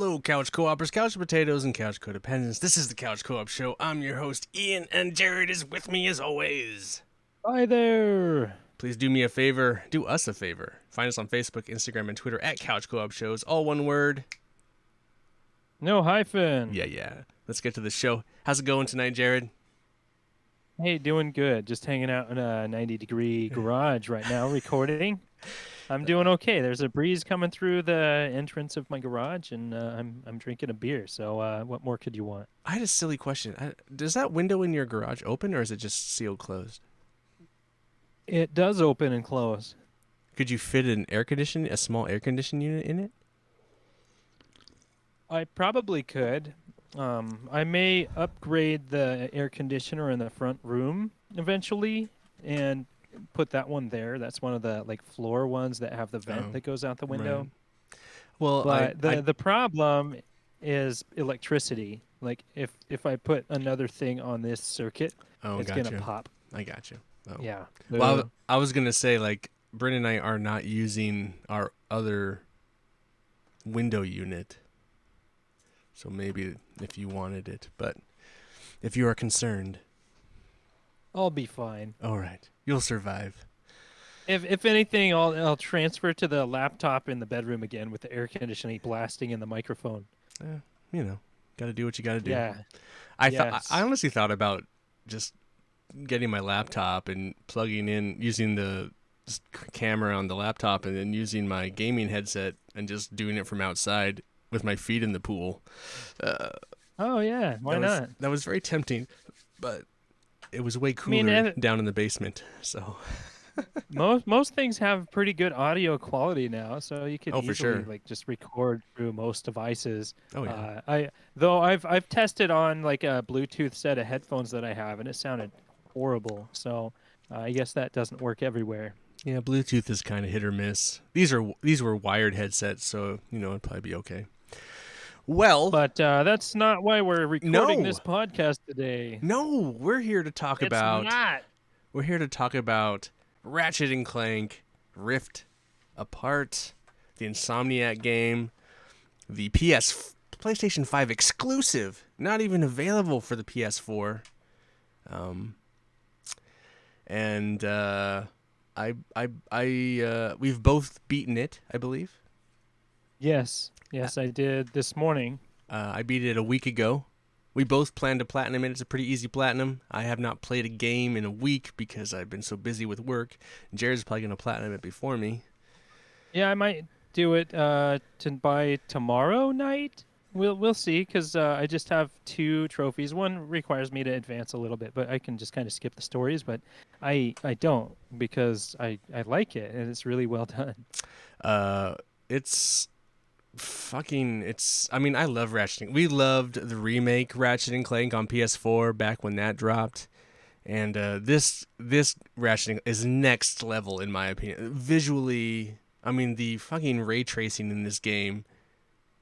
Hello, Couch Co-opers, Couch Potatoes, and Couch Codependents. This is the Couch Co-op Show. I'm your host, Ian, and Jarrod is with me as always. Hi there. Please do me a favor. Do us a favor. Find us on Facebook, Instagram, and Twitter at Couch Co-op Shows. All one word. No hyphen. Yeah. Let's get to the show. How's it going tonight, Jarrod? Hey, doing good. Just hanging out in a 90-degree garage right now, recording. I'm doing okay. There's a breeze coming through the entrance of my garage, and I'm drinking a beer. So, what more could you want? I had a silly question. Does that window in your garage open, or is it just sealed closed? It does open and close. Could you fit a small air conditioning unit in it? I probably could. I may upgrade the air conditioner in the front room eventually, and put that one there. That's one of the floor ones that have the vent that goes out the window. Right. Well, but the problem is electricity. Like if I put another thing on this circuit, it's gonna pop. I got you. Oh. Yeah. Well, I was gonna say, Bryn and I are not using our other window unit, so maybe if you wanted it, but if you are concerned, I'll be fine. All right, you'll survive. If anything, I'll transfer to the laptop in the bedroom again with the air conditioning blasting in the microphone. Got to do what you got to do. Yeah. I honestly thought about just getting my laptop and plugging in, using the camera on the laptop, and then using my gaming headset and just doing it from outside with my feet in the pool. Oh yeah, why not? That was very tempting, but it was way cooler down in the basement. So most things have pretty good audio quality now, so you could easily for sure. Just record through most devices. Oh yeah. I've tested on a Bluetooth set of headphones that I have, and it sounded horrible. So I guess that doesn't work everywhere. Yeah, Bluetooth is kind of hit or miss. These were wired headsets, so it'd probably be okay. Well, but that's not why we're recording this podcast today. No, we're here to talk about. It's not. We're here to talk about Ratchet and Clank Rift Apart, the Insomniac game, the PlayStation 5 exclusive, not even available for the PS4. We've both beaten it, I believe. Yes, I did this morning. I beat it a week ago. We both planned to platinum it. It's a pretty easy platinum. I have not played a game in a week because I've been so busy with work. Jared's probably going to platinum it before me. Yeah, I might do it by tomorrow night. We'll see, because I just have 2 trophies. One requires me to advance a little bit, but I can just kind of skip the stories. But I don't, because I like it, and it's really well done. I love Ratchet. We loved the remake Ratchet and Clank on PS4 back when that dropped. And this Ratchet is next level, in my opinion. Visually, the fucking ray tracing in this game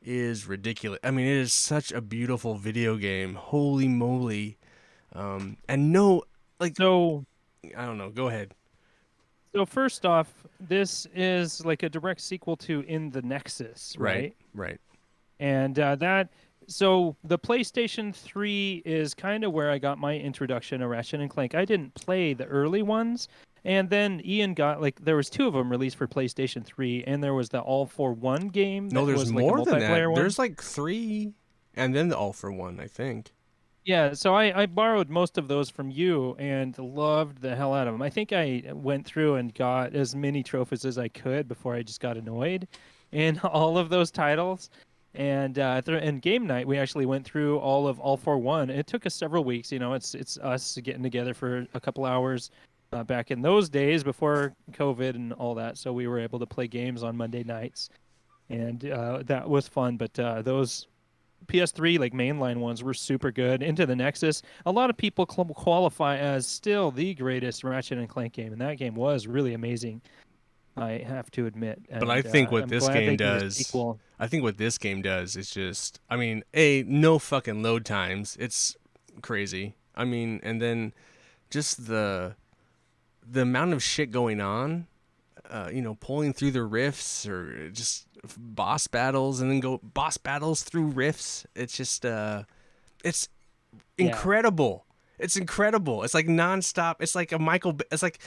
is ridiculous. It is such a beautiful video game. Holy moly. So I don't know. Go ahead. So first off, this is like a direct sequel to In the Nexus, right? Right. And so the PlayStation 3 is kind of where I got my introduction to Ratchet and Clank. I didn't play the early ones, and then Ian got there was 2 of them released for PlayStation 3, and there was the All for One game. No, there's more than that. One. There's 3, and then the All for One, I think. Yeah, so I borrowed most of those from you and loved the hell out of them. I think I went through and got as many trophies as I could before I just got annoyed in all of those titles. And in game night, we actually went through all of All for One. It took us several weeks. It's us getting together for a couple hours back in those days before COVID and all that. So we were able to play games on Monday nights, and that was fun. But those PS3 mainline ones were super good. Into the Nexus, a lot of people qualify as still the greatest Ratchet and Clank game, and that game was really amazing, I have to admit. But I think what this game does is just, no fucking load times. It's crazy. And then just the amount of shit going on. pulling through the rifts or just boss battles and then go boss battles through rifts. It's just it's Yeah. incredible. It's incredible. It's like nonstop. It's like a It's like,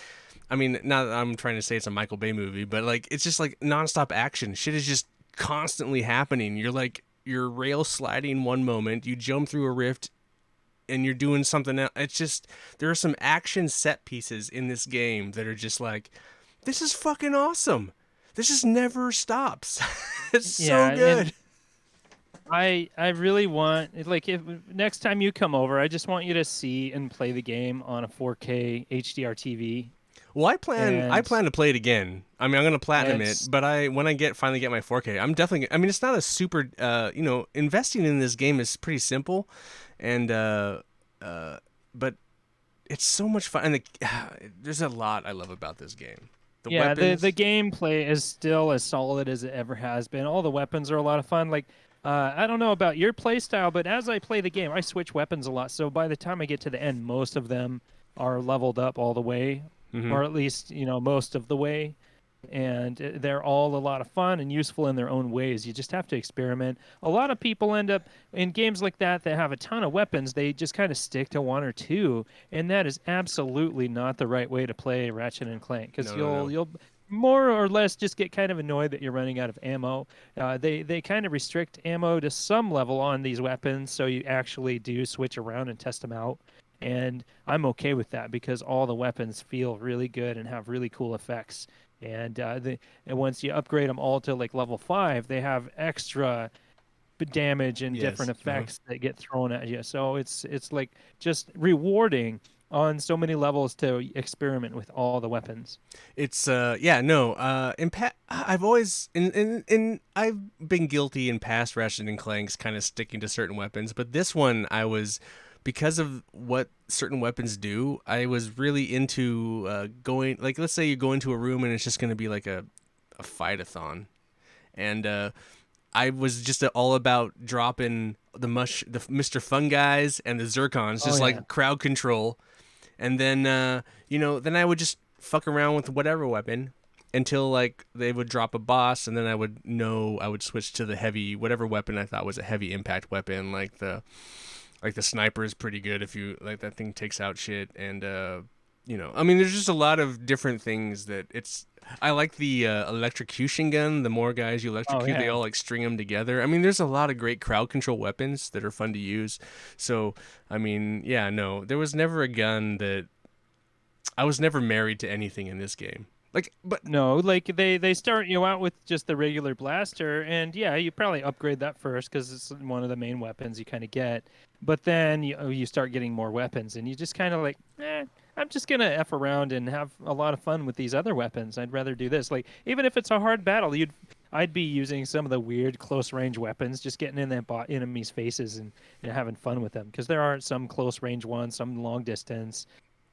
I mean, not that I'm trying to say it's a Michael Bay movie, but like it's just like nonstop action. Shit is just constantly happening. You're rail sliding one moment, you jump through a rift, and you're doing something else. It's just there are some action set pieces in this game that are just like, this is fucking awesome. This just never stops. It's so Yeah, and good. I really want, like, if next time you come over, I just want you to see and play the game on a 4K HDR TV. Well, I And plan to play it again. I mean, I'm gonna platinum it, it's but when I finally get my 4K, I'm definitely. I mean, it's not a super. Investing in this game is pretty simple, and but it's so much fun. And there's a lot I love about this game. The yeah, weapons. the gameplay is still as solid as it ever has been. All the weapons are a lot of fun. Like, I don't know about your play style, but as I play the game, I switch weapons a lot. So by the time I get to the end, most of them are leveled up all the way, Mhm. or at least most of the way. And they're all a lot of fun and useful in their own ways. You just have to experiment. A lot of people end up in games like that have a ton of weapons. They just kind of stick to one or two, and that is absolutely not the right way to play Ratchet and Clank, because No, no, no. you'll more or less just get kind of annoyed that you're running out of ammo. They kind of restrict ammo to some level on these weapons, so you actually do switch around and test them out. And I'm okay with that because all the weapons feel really good and have really cool effects. And and once you upgrade them all to like level 5, they have extra damage and Yes. different effects that get thrown at you. So it's like just rewarding on so many levels to experiment with all the weapons. It's I've always I've been guilty in past Ratchet and Clanks kind of sticking to certain weapons, but this one I was, because of what certain weapons do, I was really into going, like, let's say you go into a room and it's just going to be like a fight-a-thon, and I was just all about dropping the Mr. Fun guys and the Zircons, Oh just yeah. like crowd control, and then then I would just fuck around with whatever weapon until like they would drop a boss, and then I would switch to the heavy, whatever weapon I thought was a heavy impact weapon, like the sniper is pretty good if you like, that thing takes out shit. And I mean, there's just a lot of different things that I like the electrocution gun. The more guys you Oh electrocute, they yeah. all like string them together. I mean, there's a lot of great crowd control weapons that are fun to use. So I mean, yeah, no, there was never a gun that I was never married to anything in this game. Like, but No, like they start you out with just the regular blaster, and yeah, you probably upgrade that first because it's one of the main weapons you kind of get. But then you start getting more weapons, and you just kind of like, I'm just gonna f around and have a lot of fun with these other weapons. I'd rather do this. Like, even if it's a hard battle, I'd be using some of the weird close range weapons, just getting in that enemies' faces and having fun with them, because there are some close range ones, some long distance,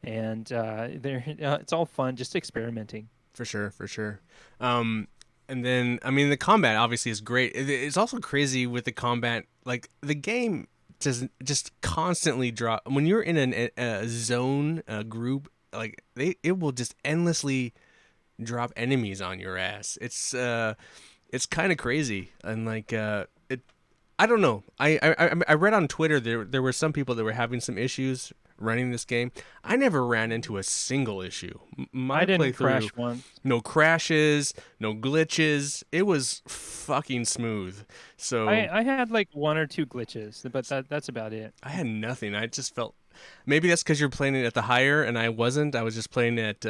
and it's all fun, just experimenting. For sure, for sure. And then, I mean, the combat obviously is great. It's also crazy with the combat. Like, the game just constantly drop when you're in a zone, a group. Like, it will just endlessly drop enemies on your ass. It's kind of crazy, and like it. I don't know. I read on Twitter there were some people that were having some issues running this game. I never ran into a single issue. My I didn't playthrough, crash once. no crashes, no glitches. It was fucking smooth. So I had like one or two glitches, but that's about it. I had nothing. I just felt, maybe that's because you're playing it at the higher and I wasn't. I was just playing at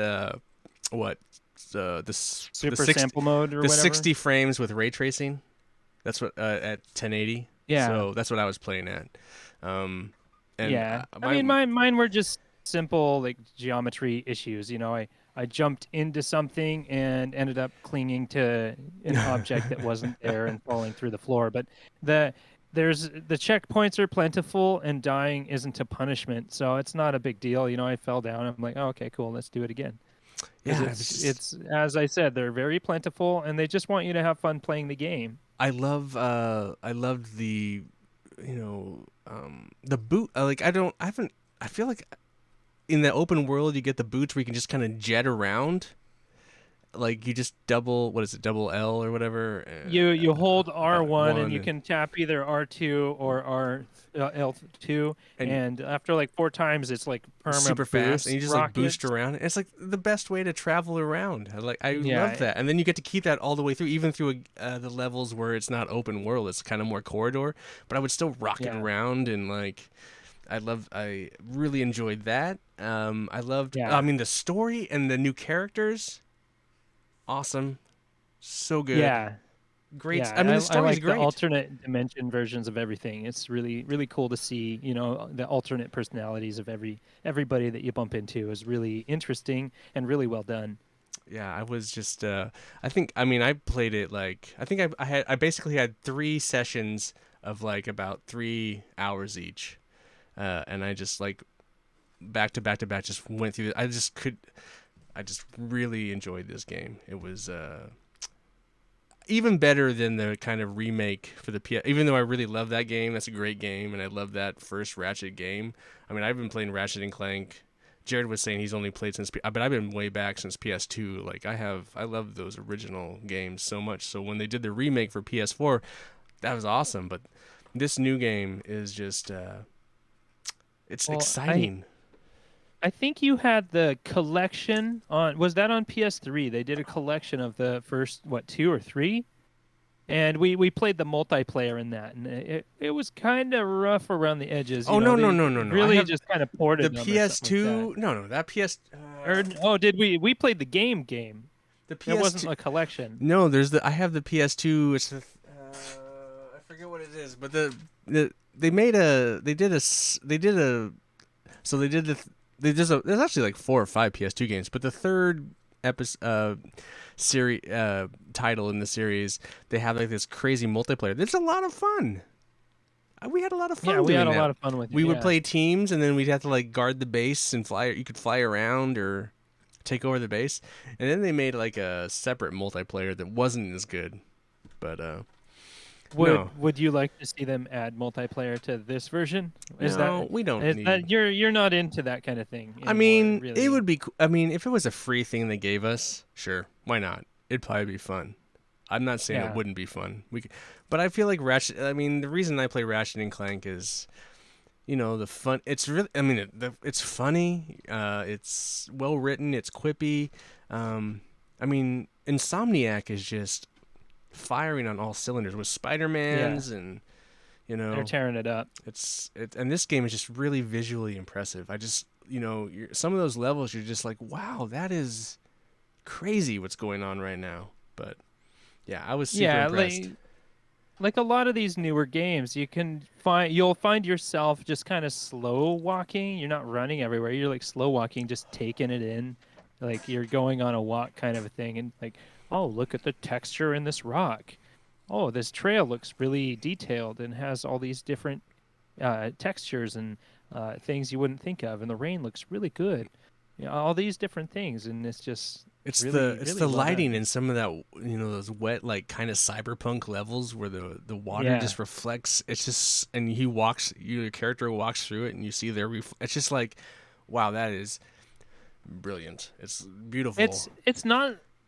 what Super sample mode or the whatever. 60 frames with ray tracing. That's what at 1080. Yeah. So that's what I was playing at. And Yeah. I mean, mine were just simple like geometry issues. I jumped into something and ended up clinging to an object that wasn't there and falling through the floor. But the the checkpoints are plentiful and dying isn't a punishment, so it's not a big deal. I fell down. I'm like, oh, okay, cool, let's do it again. Because yeah, it was just, it's as I said, they're very plentiful and they just want you to have fun playing the game. I loved the boot. Like, I feel like in the open world you get the boots where you can just kind of jet around, like you just double, what is it, double L or whatever? You hold R1 and One you can tap either R2 or L2, and and after like 4 times, it's like perma super fast, and boost you just like boost rockets. around. It's like the best way to travel around. I love Yeah, that, and then you get to keep that all the way through, even through the levels where it's not open world. It's kind of more corridor, but I would still rocket yeah, around and like. I really enjoyed that. I yeah. mean, the story and the new characters, awesome, so good, Yeah, great. yeah, I mean, the I story's like the great. alternate dimension versions of everything. It's really really cool to see. The alternate personalities of everybody that you bump into is really interesting and really well done. Yeah, I was just I think I mean I played it like I basically had 3 sessions of like about 3 hours each, and I just like back to back to back just went through it. I just really enjoyed this game. It was even better than the kind of remake for the PS. Even though I really love that game, that's a great game, and I love that first Ratchet game. I mean, I've been playing Ratchet and Clank. Jarrod was saying he's only played since, but I've been way back since PS2. Like I love those original games so much. So when they did the remake for PS4, that was awesome. But this new game is just, it's Well, I exciting. I think you had the collection on, was that on PS3? They did a collection of the first, what, two or three? And we played the multiplayer in that, and it was kind of rough around the edges. Oh no no They no no no! I really have just kind of the ported them or something like that. PS2. No no that PS. Or oh, did we played the game? The It wasn't PS2. a collection. No, there's the. I have the PS2. It's the. I forget what it is, but they made a. They did a. So they did the. There's actually like 4 or 5 PS2 games, but the third episode series title in the series, they have like this crazy multiplayer. It's a lot of fun. We had a lot of fun Yeah, we doing had a that. lot of fun with it. We would Yeah. play teams, and then we'd have to like guard the base and fly. You could fly around or take over the base, and then they made like a separate multiplayer that wasn't as good. But no, Would you like to see them add multiplayer to this version? no, we don't Is need. that you're not into that kind of thing I anymore, mean, it really? would be. I mean, if it was a free thing they gave us, sure, why not? It'd probably be fun. I'm not saying it Yeah. wouldn't be fun. But I feel like Ratchet. I mean, the reason I play Ratchet and Clank is, the fun. It's really. I mean, it's funny. It's well written. It's quippy. I mean, Insomniac is just firing on all cylinders with Yeah. Spider-Man's and They're tearing it up. and this game is just really visually impressive. I just some of those levels you're just like, wow, that is crazy what's going on right now. But yeah, I was super Yeah, impressed. like a lot of these newer games, you'll find yourself just kind of slow walking. You're not running everywhere. You're like slow walking, just taking it in, like you're going on a walk kind of a thing. And like, oh, look at the texture in this rock. Oh, this trail looks really detailed and has all these different textures and things you wouldn't think of. And the rain looks really good. All these different things, and it's just It's really, it's really the well lighting done. in some of that those wet like kind of cyberpunk levels where the water Yeah. just reflects. It's just and your character walks through it and you see it's just like, wow, that is brilliant. It's beautiful.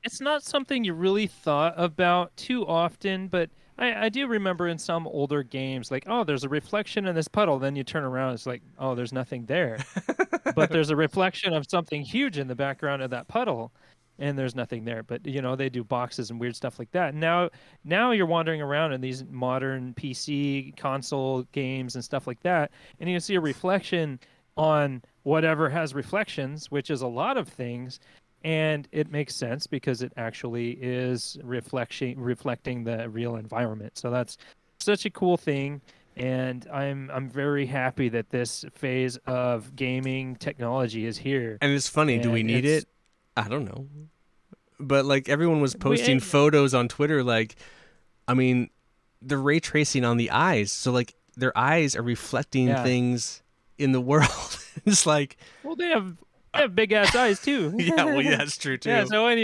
It's not something you really thought about too often, but I do remember in some older games, like, oh, there's a reflection in this puddle. Then you turn around, it's like, oh, there's nothing there. But there's a reflection of something huge in the background of that puddle, and there's nothing there. But they do boxes and weird stuff like that. Now you're wandering around in these modern PC console games and stuff like that, and you see a reflection on whatever has reflections, which is a lot of things, and it makes sense because it actually is reflecting the real environment. So that's such a cool thing, and I'm very happy that this phase of gaming technology is here. And it's funny, do we And need it's it? I don't know. But like everyone was we posting photos on Twitter like I mean, the ray tracing on the eyes. So like their eyes are reflecting yeah. things in the world. It's like Well, they have big ass eyes too. yeah, well yeah, that's true Yeah, too. so when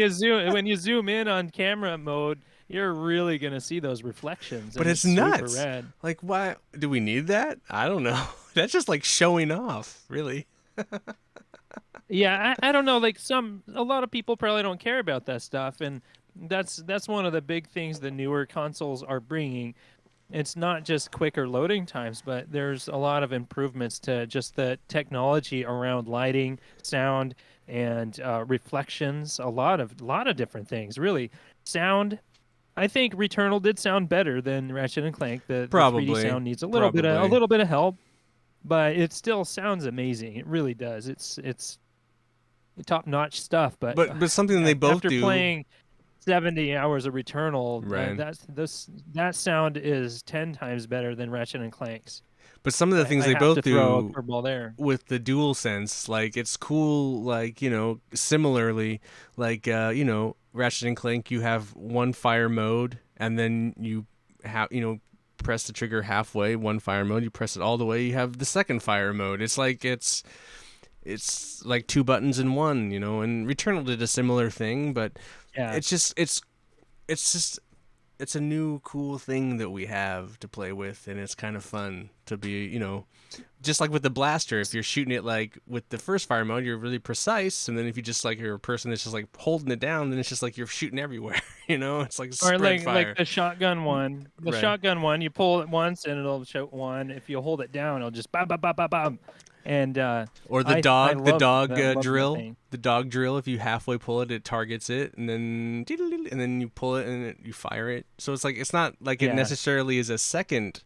you zoom in on camera mode, you're really gonna see those reflections, But and it's it's super nuts. red. Like why do we need that? I don't know. That's just like showing off, really. Yeah, I don't know. Like a lot of people probably don't care about that stuff, and that's one of the big things the newer consoles are bringing. It's not just quicker loading times, but there's a lot of improvements to just the technology around lighting, sound, and reflections. A lot of different things, really. Sound. I think Returnal did sound better than Ratchet and Clank. The 3D Probably, sound needs a probably. little bit of help, but it still sosounds amazing. It really does. It's top notch stuff. But But something they both after do, playing 70 hours of Returnal, right? that sound is 10 times better than Ratchet and Clank's. But some of the things I they have to both throw a do curveball there. with the dual sense, like it's cool. Like similarly, like Ratchet and Clank, you have one fire mode, and then you have press the trigger halfway, one fire mode. You press it all the way, you have the second fire mode. It's like it's like two buttons in one, and Returnal did a similar thing, but Yeah. it's just it's a new cool thing that we have to play with, and it's kind of fun to be, just like with the blaster. If you're shooting it like with the first fire mode, you're really precise, and then if you just like you're a person that's just like holding it down, then it's just like you're shooting everywhere. It's like Or spread like fire. the shotgun one. The Right. shotgun one, you pull it once and it'll show one. If you hold it down, it'll just bam bam bam bam bam. And Or I the love dog that drill. thing. The dog drill. If you halfway pull it, it targets it, and then you pull it and you fire it. So it's like it's not like it Yeah. necessarily is a second.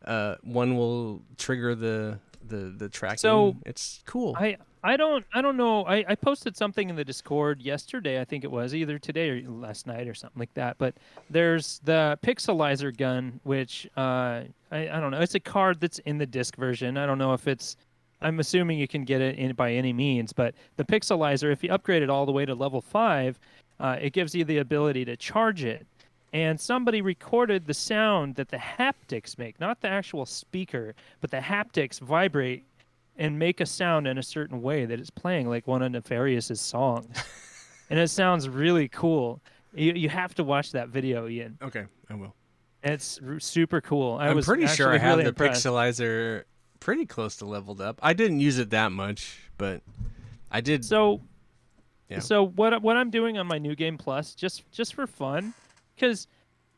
One will trigger the So tracking. It's cool. I don't know. I posted something in the Discord yesterday. I think it was either today or last night or something like that. But there's the pixelizer gun, which I don't know. It's a card that's in the disc version. I don't know if it's. I'm assuming you can get it in by any means. But the pixelizer, if you upgrade it all the way to level 5, it gives you the ability to charge it. And somebody recorded the sound that the haptics make, not the actual speaker, but the haptics vibrate and make a sound in a certain way that it's playing like one of Nefarious's songs. And it sounds really cool. You have to watch that video, Ian. Okay, I will. It's super cool. I I'm was pretty sure I actually have really the impressed. pixelizer pretty close to leveled up. I didn't use it that much, but I did. So Yeah. so what I'm doing on my new game plus just for fun, because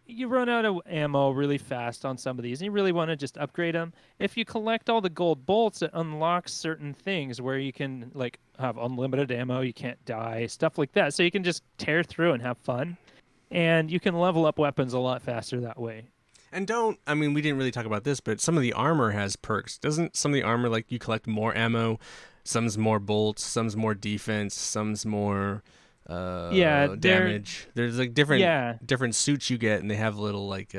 you run out of ammo really fast on some of these and you really want to just upgrade them. If you collect all the gold bolts, it unlocks certain things where you can like have unlimited ammo, you can't die, stuff like that. So you can just tear through and have fun, and you can level up weapons a lot faster that way. And I mean, we didn't really talk about this, but some of the armor has perks. Doesn't some of the armor, like, you collect more ammo, some's more bolts, some's more defense, some's more Yeah, damage. There's like yeah. different suits you get, and they have little like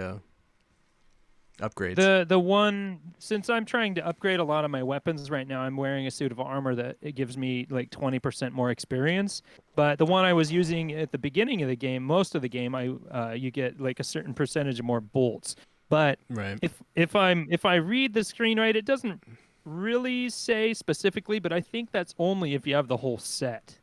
upgrades. The one, since I'm trying to upgrade a lot of my weapons right now, I'm wearing a suit of armor that it gives me like 20% more experience. But the one I was using at the beginning of the game, most of the game, I you get like a certain percentage more bolts. But Right. if I read the screen right, it doesn't really say specifically, but I think that's only if you have the whole set.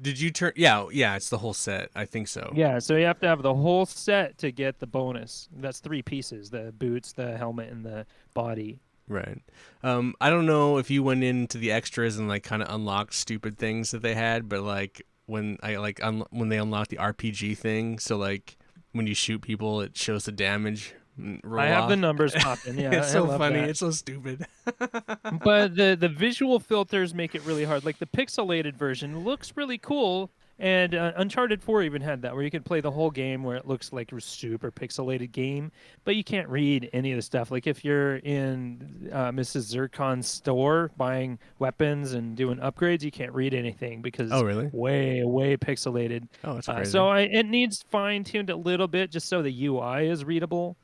Did you turn? Yeah, yeah. It's the whole set. I think so. Yeah, so you have to have the whole set to get the bonus. That's 3 pieces: the boots, the helmet, and the body. Right. I don't know if you went into the extras and like kind of unlocked stupid things that they had, but like when I like when they unlocked the RPG thing, so like when you shoot people, it shows the damage roll I have the off. numbers popping. Yeah, It's I so love funny. that. It's so stupid. But the visual filters make it really hard. Like the pixelated version looks really cool, and Uncharted 4 even had that where you could play the whole game where it looks like a super pixelated game, but you can't read any of the stuff. Like if you're in Mrs. Zircon's store buying weapons and doing upgrades, you can't read anything because Oh, it's really? way pixelated. Oh, that's crazy. So it needs fine tuned a little bit just so the UI is readable.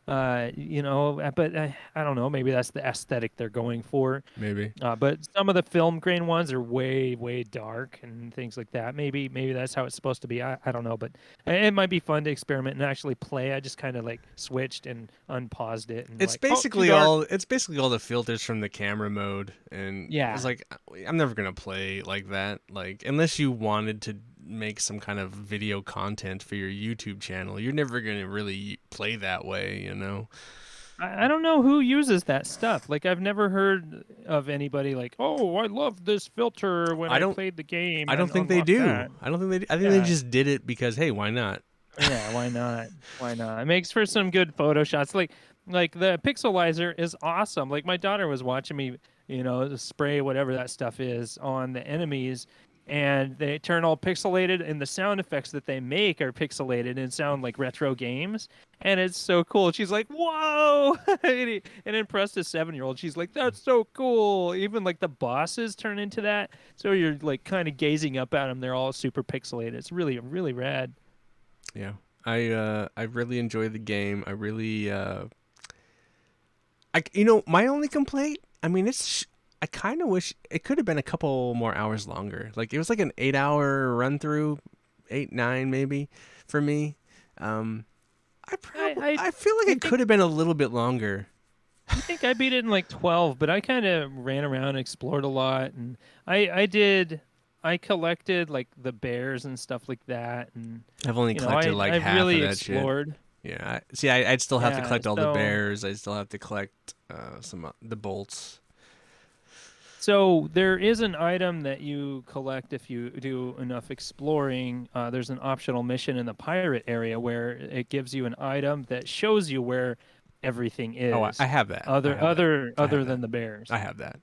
But I don't know. Maybe that's the aesthetic they're going for. Maybe. But some of the film grain ones are way dark and things like that. Maybe that's how it's supposed to be. I don't know, but it might be fun to experiment and actually play. I just kind of like switched and unpaused it and It's like, oh, too basically dark. all. It's basically all the filters from the camera mode, and it's Yeah, like I'm never gonna play like that. Like unless you wanted to make some kind of video content for your YouTube channel, you're never gonna really play that way. I don't know who uses that stuff. Like I've never heard of anybody like, oh, I love this filter when I I don't. played the game I don't and think they unlocked do. that. I don't think they. I think they Yeah, just did it because hey, why not? yeah. Why not? Why not? It makes for some good photo shots. Like the pixelizer is awesome. Like my daughter was watching me, spray whatever that stuff is on the enemies, and they turn all pixelated, and the sound effects that they make are pixelated and sound like retro games, and it's so cool. She's like, "Whoa!" and impressed a 7-year-old. She's like, "That's so cool." Even like the bosses turn into that, so you're like kind of gazing up at them. They're all super pixelated. It's really really rad. Yeah. I really enjoy the game. I really my only complaint, I mean I kind of wish it could have been a couple more hours longer. Like it was like an 8-hour run through, 8 9 maybe for me. Um I I feel like I it think could have been a little bit longer. I think I beat it in like 12, but I kind of ran around and explored a lot, and I collected like the bears and stuff like that, and I've only collected like I've half of really that shit. explored. Yeah. I'd still have to Yeah, collect all the so bears. I still have to collect some the bolts. so there is an item that you collect if you do enough exploring. There's an optional mission in the pirate area where it gives you an item that shows you where everything Oh, I is, have that. I other have that. other I have other that. than the bears. I have that.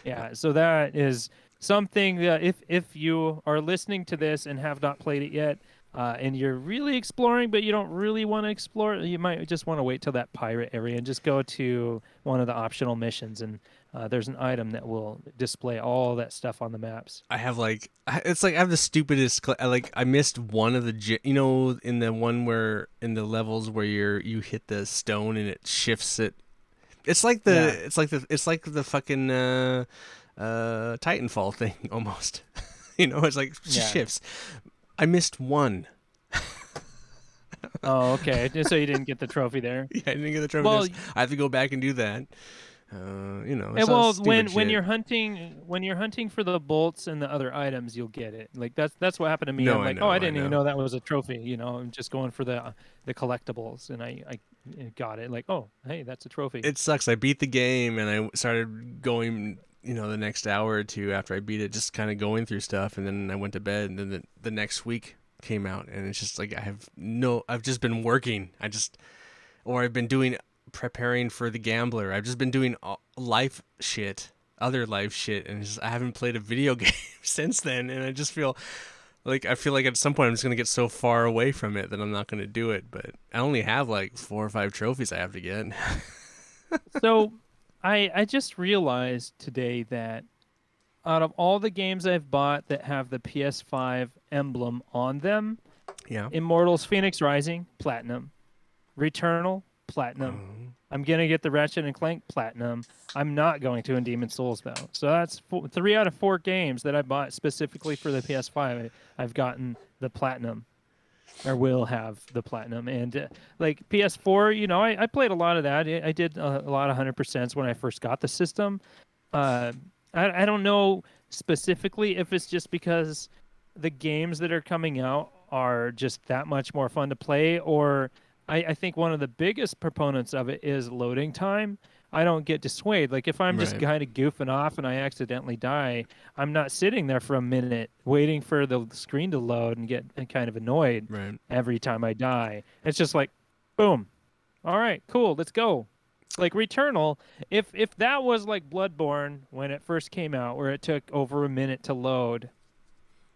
Yeah, so that is something that if you are listening to this and have not played it yet, and you're really exploring, but you don't really want to explore, you might just want to wait till that pirate area and just go to one of the optional missions, and there's an item that will display all that stuff on the maps. I have it's like I have the stupidest I missed one of the in the one where in the levels where you hit the stone and it shifts it. Yeah, It's like the fucking Titanfall thing almost. It's like yeah. shifts. I missed one. Oh, okay. Just so you didn't get the trophy there. Yeah, I didn't get the trophy. Well, I have to go back and do that. It's all well, stupid when shit. you're hunting for the bolts and the other items, you'll get it. Like that's what happened to me. No, I'm I like, oh, know, I I didn't even know. know that was a trophy. I'm just going for the collectibles, and I got it. Like, oh, hey, that's a trophy. It sucks. I beat the game and I started going, the next hour or two after I beat it, just kind of going through stuff. And then I went to bed. And then the next week came out, and it's just like I've just been working. Or I've been doing preparing for the gambler. I've just been doing life shit, other life shit, and I haven't played a video game since then. And I feel like at some point I'm just gonna get so far away from it that I'm not gonna do it. But I only have like 4 or 5 trophies I have to get. So, I just realized today that out of all the games I've bought that have the PS5 emblem on them, Yeah. Immortals: Phoenix Rising, platinum. Returnal, platinum. I'm gonna get the Ratchet and Clank platinum. I'm not going to in Demon Souls though. So that's 3 out of 4 games that I bought specifically for the PS5. I've gotten the platinum, or will have the platinum. And like PS4, I played a lot of that. I did a lot of 100% when I first got the system. Uh, I don't know specifically if it's just because the games that are coming out are just that much more fun to play, or I think one of the biggest proponents of it is loading time. I don't get dissuaded. Like if I'm just Right. kind of goofing off and I accidentally die, I'm not sitting there for a minute waiting for the screen to load and get kind of annoyed Right. every time I die. It's just like, boom. All right, cool, let's go. Like Returnal, if that was like Bloodborne when it first came out, where it took over a minute to load,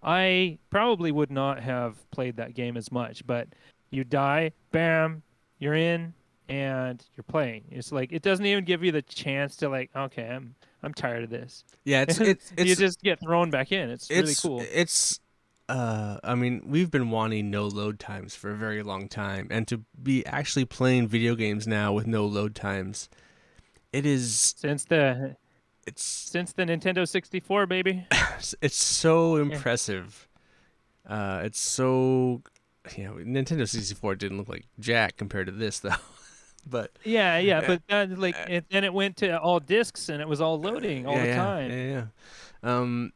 I probably would not have played that game as much. But you die, bam, you're in, and you're playing. It's like it doesn't even give you the chance to like, okay, I'm tired of this. Yeah. You just get thrown back in. It's really cool. it's I mean, we've been wanting no load times for a very long time, and to be actually playing video games now with no load times, it is Since the it's since the Nintendo 64, baby. it's so Yeah. impressive. It's so Nintendo 64 didn't look like jack compared to this though. But Yeah, yeah, uh, but that, like, uh, then it went to all discs and it was all loading all yeah, the yeah, time. yeah, yeah.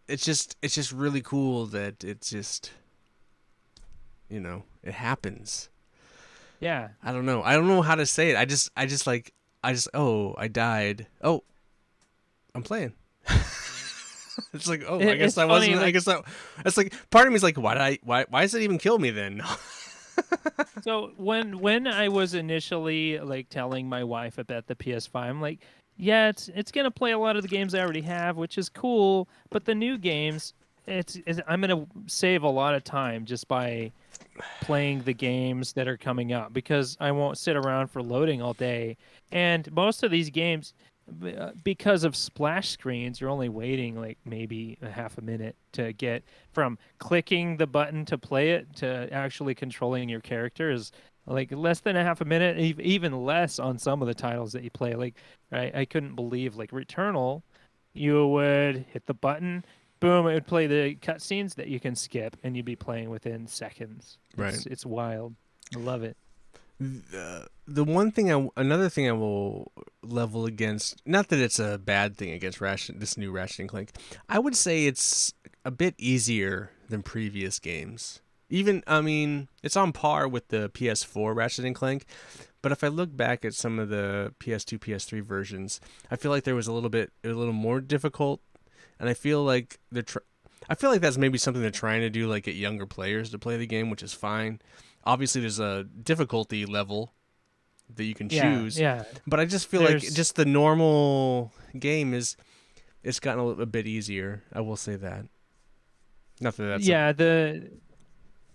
It's just really cool that it's just it happens. Yeah. I don't know. I don't know how to say it. Oh, I died. Oh, I'm playing. It's like, oh, I guess It's I funny, wasn't. I like, guess that. It's like part of me is like, why does it even kill me then? so when I was initially like telling my wife about the PS5, I'm like, yeah, it's gonna play a lot of the games I already have, which is cool. But the new games, I'm gonna save a lot of time just by playing the games that are coming out because I won't sit around for loading all day. And most of these games, because of splash screens, you're only waiting like maybe a half a minute to get from clicking the button to play it to actually controlling your character is like less than a half a minute, even less on some of the titles that you play. Like, I couldn't believe like Returnal, you would hit the button, boom, it would play the cutscenes that you can skip, and you'd be playing within seconds. Right. It's wild. I love it. Another thing I will level against. Not that it's a bad thing against this new Ratchet and Clank. I would say it's a bit easier than previous games. Even, I mean, it's on par with the PS4 Ratchet and Clank. But if I look back at some of the PS2, PS3 versions, I feel like there was a little more difficult, and I feel like I feel like that's maybe something they're trying to do, like get younger players to play the game, which is fine. Obviously, there's a difficulty level that you can Yeah, choose, yeah. but I just feel like There's just the normal game it's gotten a bit easier. I will say that. Not that that's a yeah,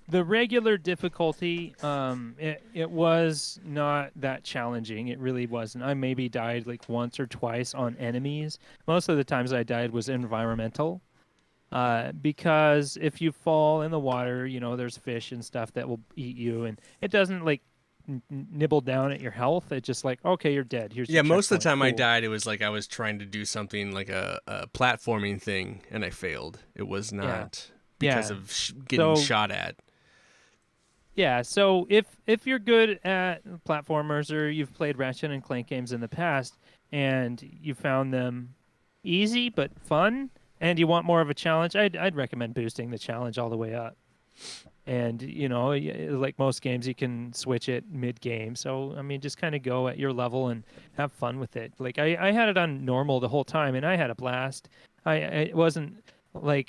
the regular difficulty, it was not that challenging. It really wasn't. I maybe died like once or twice on enemies. Most of the times I died was environmental. Because if you fall in the water, there's fish and stuff that will eat you, and it doesn't like nibble down at your health. It's just like, okay, you're dead. Here's yeah. your Most of the checkpoint. time I Cool. died, it was like I was trying to do something like a platforming thing, and I failed. It was Yeah, not because yeah. of getting So shot at. yeah, so if you're good at platformers or you've played Ratchet and Clank games in the past and you found them easy but fun, and you want more of a challenge, I'd recommend boosting the challenge all the way up. And like most games, you can switch it mid game. So I mean, just kind of go at your level and have fun with it. Like I had it on normal the whole time, and I had a blast. I wasn't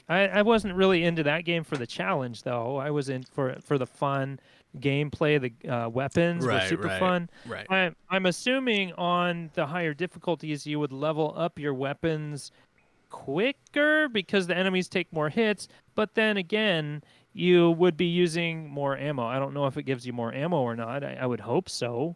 I wasn't really into that game for the challenge though. I was in for the fun gameplay. The weapons were Right, super right, fun. right. I'm assuming on the higher difficulties you would level up your weapons quicker because the enemies take more hits. But then again, you would be using more ammo. I don't know if it gives you more ammo or not. I would hope so.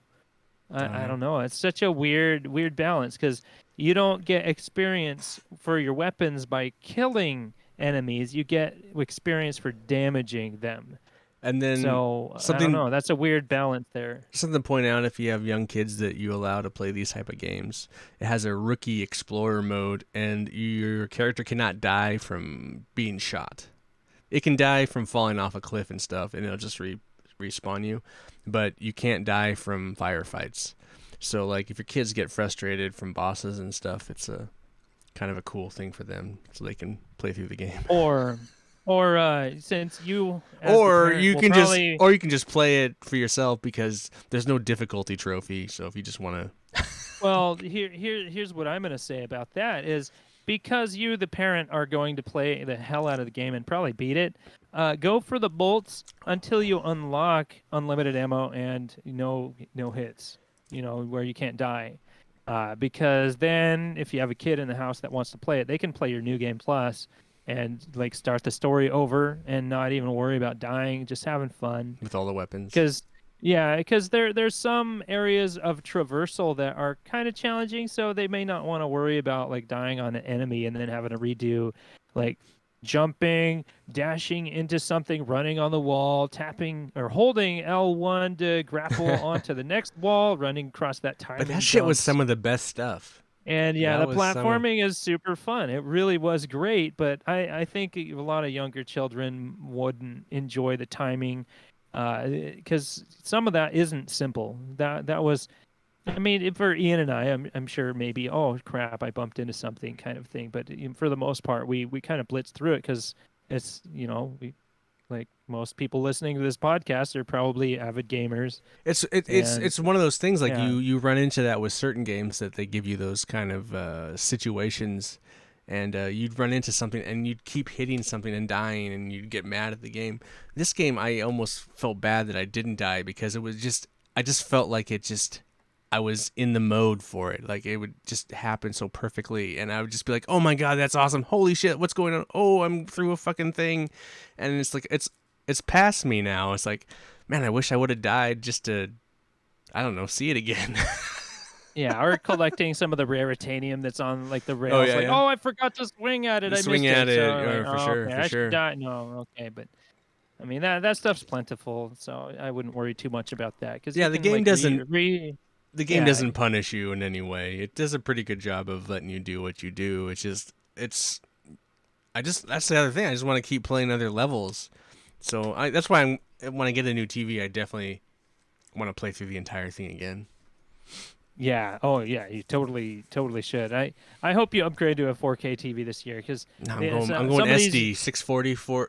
I don't I know. don't know. It's such a weird balance because you don't get experience for your weapons by killing enemies. You get experience for damaging them. And then So I don't something know. That's a weird balance there. something to point out if you have young kids that you allow to play these type of games. It has a rookie explorer mode, and your character cannot die from being shot. It can die from falling off a cliff and stuff, and it'll just respawn you, but you can't die from firefights. So like if your kids get frustrated from bosses and stuff, it's a kind of a cool thing for them, so they can play through the game. Or since you as the parent will probably Or you can just play it for yourself because there's no difficulty trophy. So if you just want to, Well, here's what I'm going to say about that is because you, the parent, are going to play the hell out of the game and probably beat it. Go for the bolts until you unlock unlimited ammo and no hits. Where you can't die. Because then, if you have a kid in the house that wants to play it, they can play your new game plus and like start the story over and not even worry about dying, just having fun. with all the weapons. Because yeah, because there's some areas of traversal that are kind of challenging, so they may not want to worry about like dying on an enemy and then having to redo like jumping, dashing into something, running on the wall, tapping or holding L1 to grapple onto the next wall, running across that But that timing shit was jumps. some of the best stuff. And yeah, That the was some of. platforming is super fun. It really was great, but I think a lot of younger children wouldn't enjoy the timing because some of that isn't simple. That was, I mean, for Ian and I'm sure maybe, oh crap, I bumped into something kind of thing. But for the most part, we kind of blitzed through it because it's we like most people listening to this podcast are probably avid gamers. And It's one of those things like yeah, you run into that with certain games that they give you those kind of situations, and you'd run into something and you'd keep hitting something and dying and you'd get mad at the game. This game, I almost felt bad that I didn't die because it was just I just felt like it just I was in the mode for it. Like it would just happen so perfectly, and I would just be like, "Oh my god, that's awesome! Holy shit, what's going on? Oh, I'm through a fucking thing," and it's like it's past me now. It's like, man, I wish I would have died just to, I don't know, see it again. yeah, or collecting some of the raritanium that's on like the Oh rails. yeah, Like, yeah. oh, I forgot to swing at it. You I swing missed at it. it, So like, for oh, sure, okay, for I should sure. die. No, okay, but I mean that stuff's plentiful, so I wouldn't worry too much about that because you Yeah, can like the game yeah, doesn't punish you in any way. It does a pretty good job of letting you do what you do. It's just it's I just that's the other thing. I just want to keep playing other levels. So that's why when I get a new TV, I definitely want to play through the entire thing again. yeah. Oh yeah, you totally should. I hope you upgrade to a 4K TV this year because No, I'm going some of these. SD 644.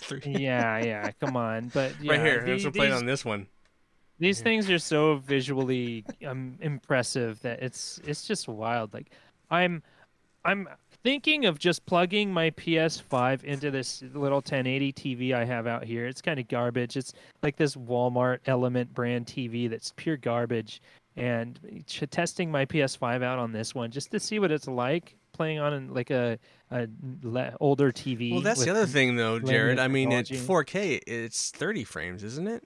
Three Yeah, come on. But right yeah, here. I'm still playing on this one. these things are so visually impressive that it's just wild. Like I'm I'm thinking of just plugging my PS5 into this little 1080 TV I have out here. It's kind of garbage. It's like this Walmart Element brand TV that's pure garbage. And testing my PS5 out on this one just to see what it's like playing on like a older Well, TV that's the with other thing, though, Jared. linear I mean, at technology. 4K, it's 30 frames, isn't it?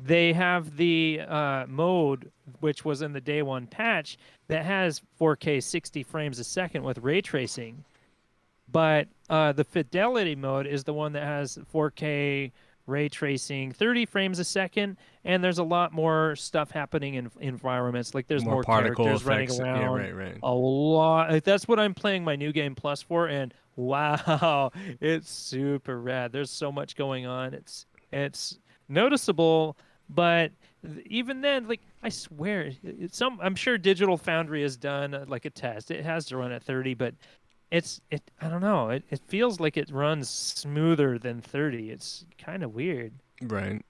They have the mode, which was in the day one patch, that has 4K 60 frames a second with ray tracing. But the fidelity mode is the one that has 4K ray tracing, 30 frames a second, and there's a lot more stuff happening in environments. Like there's More more particle characters running effects. Yeah, around. right, right. A lot. Like, that's what I'm playing my new game plus for, and wow, it's super rad. There's so much going on. It's noticeable, but even then, like I swear, I'm sure Digital Foundry has done like a test. It has to run at 30, but it I don't know. It feels like it runs smoother than 30. It's kind of weird. Right.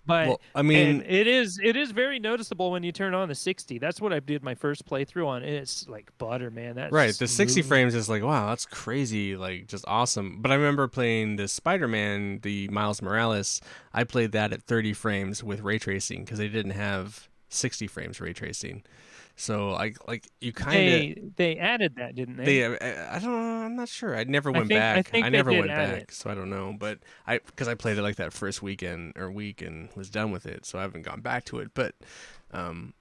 But Well, I and mean, it is very noticeable when you turn on the 60. That's what I did my first playthrough on. It's like butter, man. That's right. The 60 smooth. frames is like, wow, that's crazy. Like, just awesome. But I remember playing the Spider Man, the Miles Morales. I played that at 30 frames with ray tracing because they didn't have 60 frames ray tracing. So, like, you kind of. They added that, didn't they? I don't know. I'm not sure. I never I went think I back. think I they never did went add it. back, so I don't know. But because I played it like that first weekend or week and was done with it, so I haven't gone back to it. But um,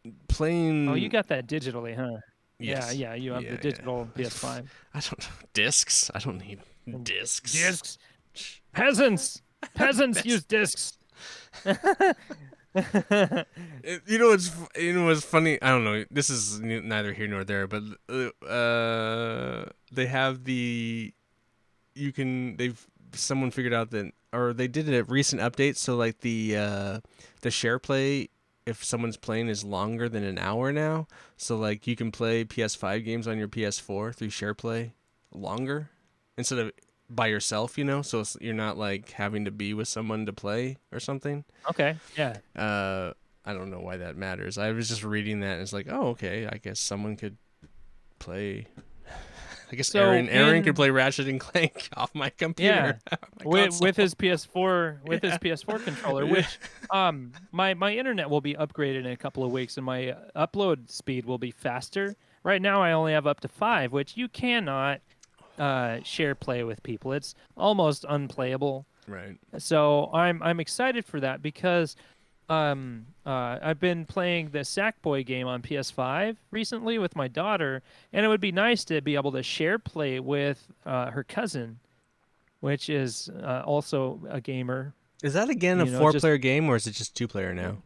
Oh, you playing, got that digitally, huh? Yeah, yes, yeah, you have the yeah, yeah. digital PS5. I don't discs. I don't need discs. Discs. Peasants. Peasants use discs. You know what's funny? I don't know. This is neither here nor there, but they have the they've someone figured out that, or they did a recent update, so like the share play, if someone's playing, is longer than an hour now. So like you can play PS5 games on your PS4 through share play longer instead of by yourself, so you're not like having to be with someone to play or something. Okay, yeah. I don't know why that matters. I was just reading that and it's like, oh, okay, I guess someone could play. I guess So Aaron could play Ratchet and Clank off my yeah, computer. My with console. his PS4 his PS4 controller, Yeah. which my internet will be upgraded in a couple of weeks, and my upload speed will be faster. Right now, I only have up to 5, which you cannot share play with people. It's almost unplayable. Right. So I'm excited for that because I've been playing the Sackboy game on PS5 recently with my daughter, and it would be nice to be able to share play with her cousin, which is also a gamer. Is that again a Just 4-player game or is it just 2-player now?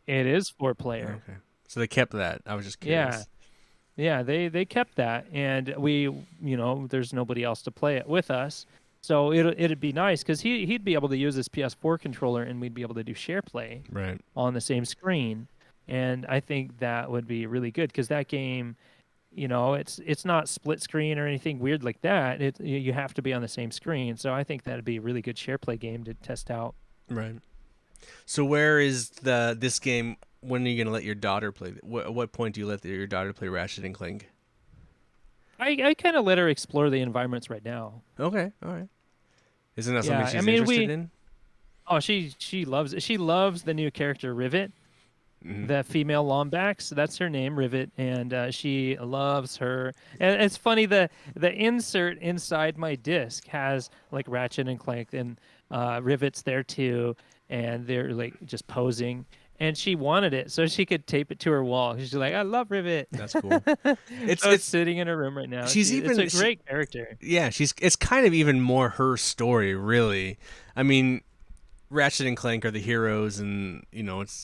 it is 4-player. Okay. So they kept that. I was just Yeah, curious. yeah, they kept that, and there's nobody else to play it with us. So it'd be nice because he'd be able to use his PS4 controller, and we'd be able to do share play Right. on the same screen. And I think that would be really good because that game, it's not split screen or anything weird like that. You have to be on the same screen. So I think that'd be a really good share play game to test out. Right. So where is this game? When are you gonna let your daughter play? What point do you let your daughter play Ratchet and Clank? I kind of let her explore the environments right now. Okay, all right. Isn't that something Yeah, I she's mean interested in? oh, she loves it. She loves the new character Rivet, Hmm. the female Lombax. That's her name, Rivet, and she loves her. And it's funny, the insert inside my disc has like Ratchet and Clank, and Rivet's there too, and they're like just posing. And she wanted it so she could tape it to her wall. She's like, "I love Rivet." That's cool. So it's sitting in her room right now. She's It's a even great character. yeah, it's kind of even more her story, really. I mean, Ratchet and Clank are the heroes, and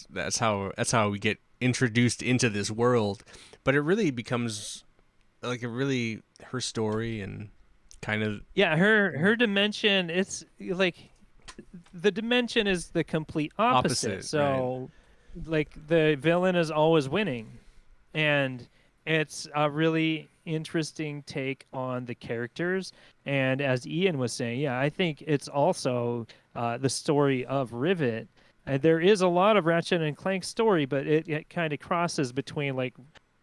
that's how we get introduced into this world. But it really becomes like her story and kind of Yeah, her dimension. It's like the dimension is the complete opposite. opposite, right? So, like the villain is always winning, and it's a really interesting take on the characters. And as Ian was saying, yeah, I think it's also the story of Rivet. There is a lot of Ratchet and Clank story, but it kind of crosses between like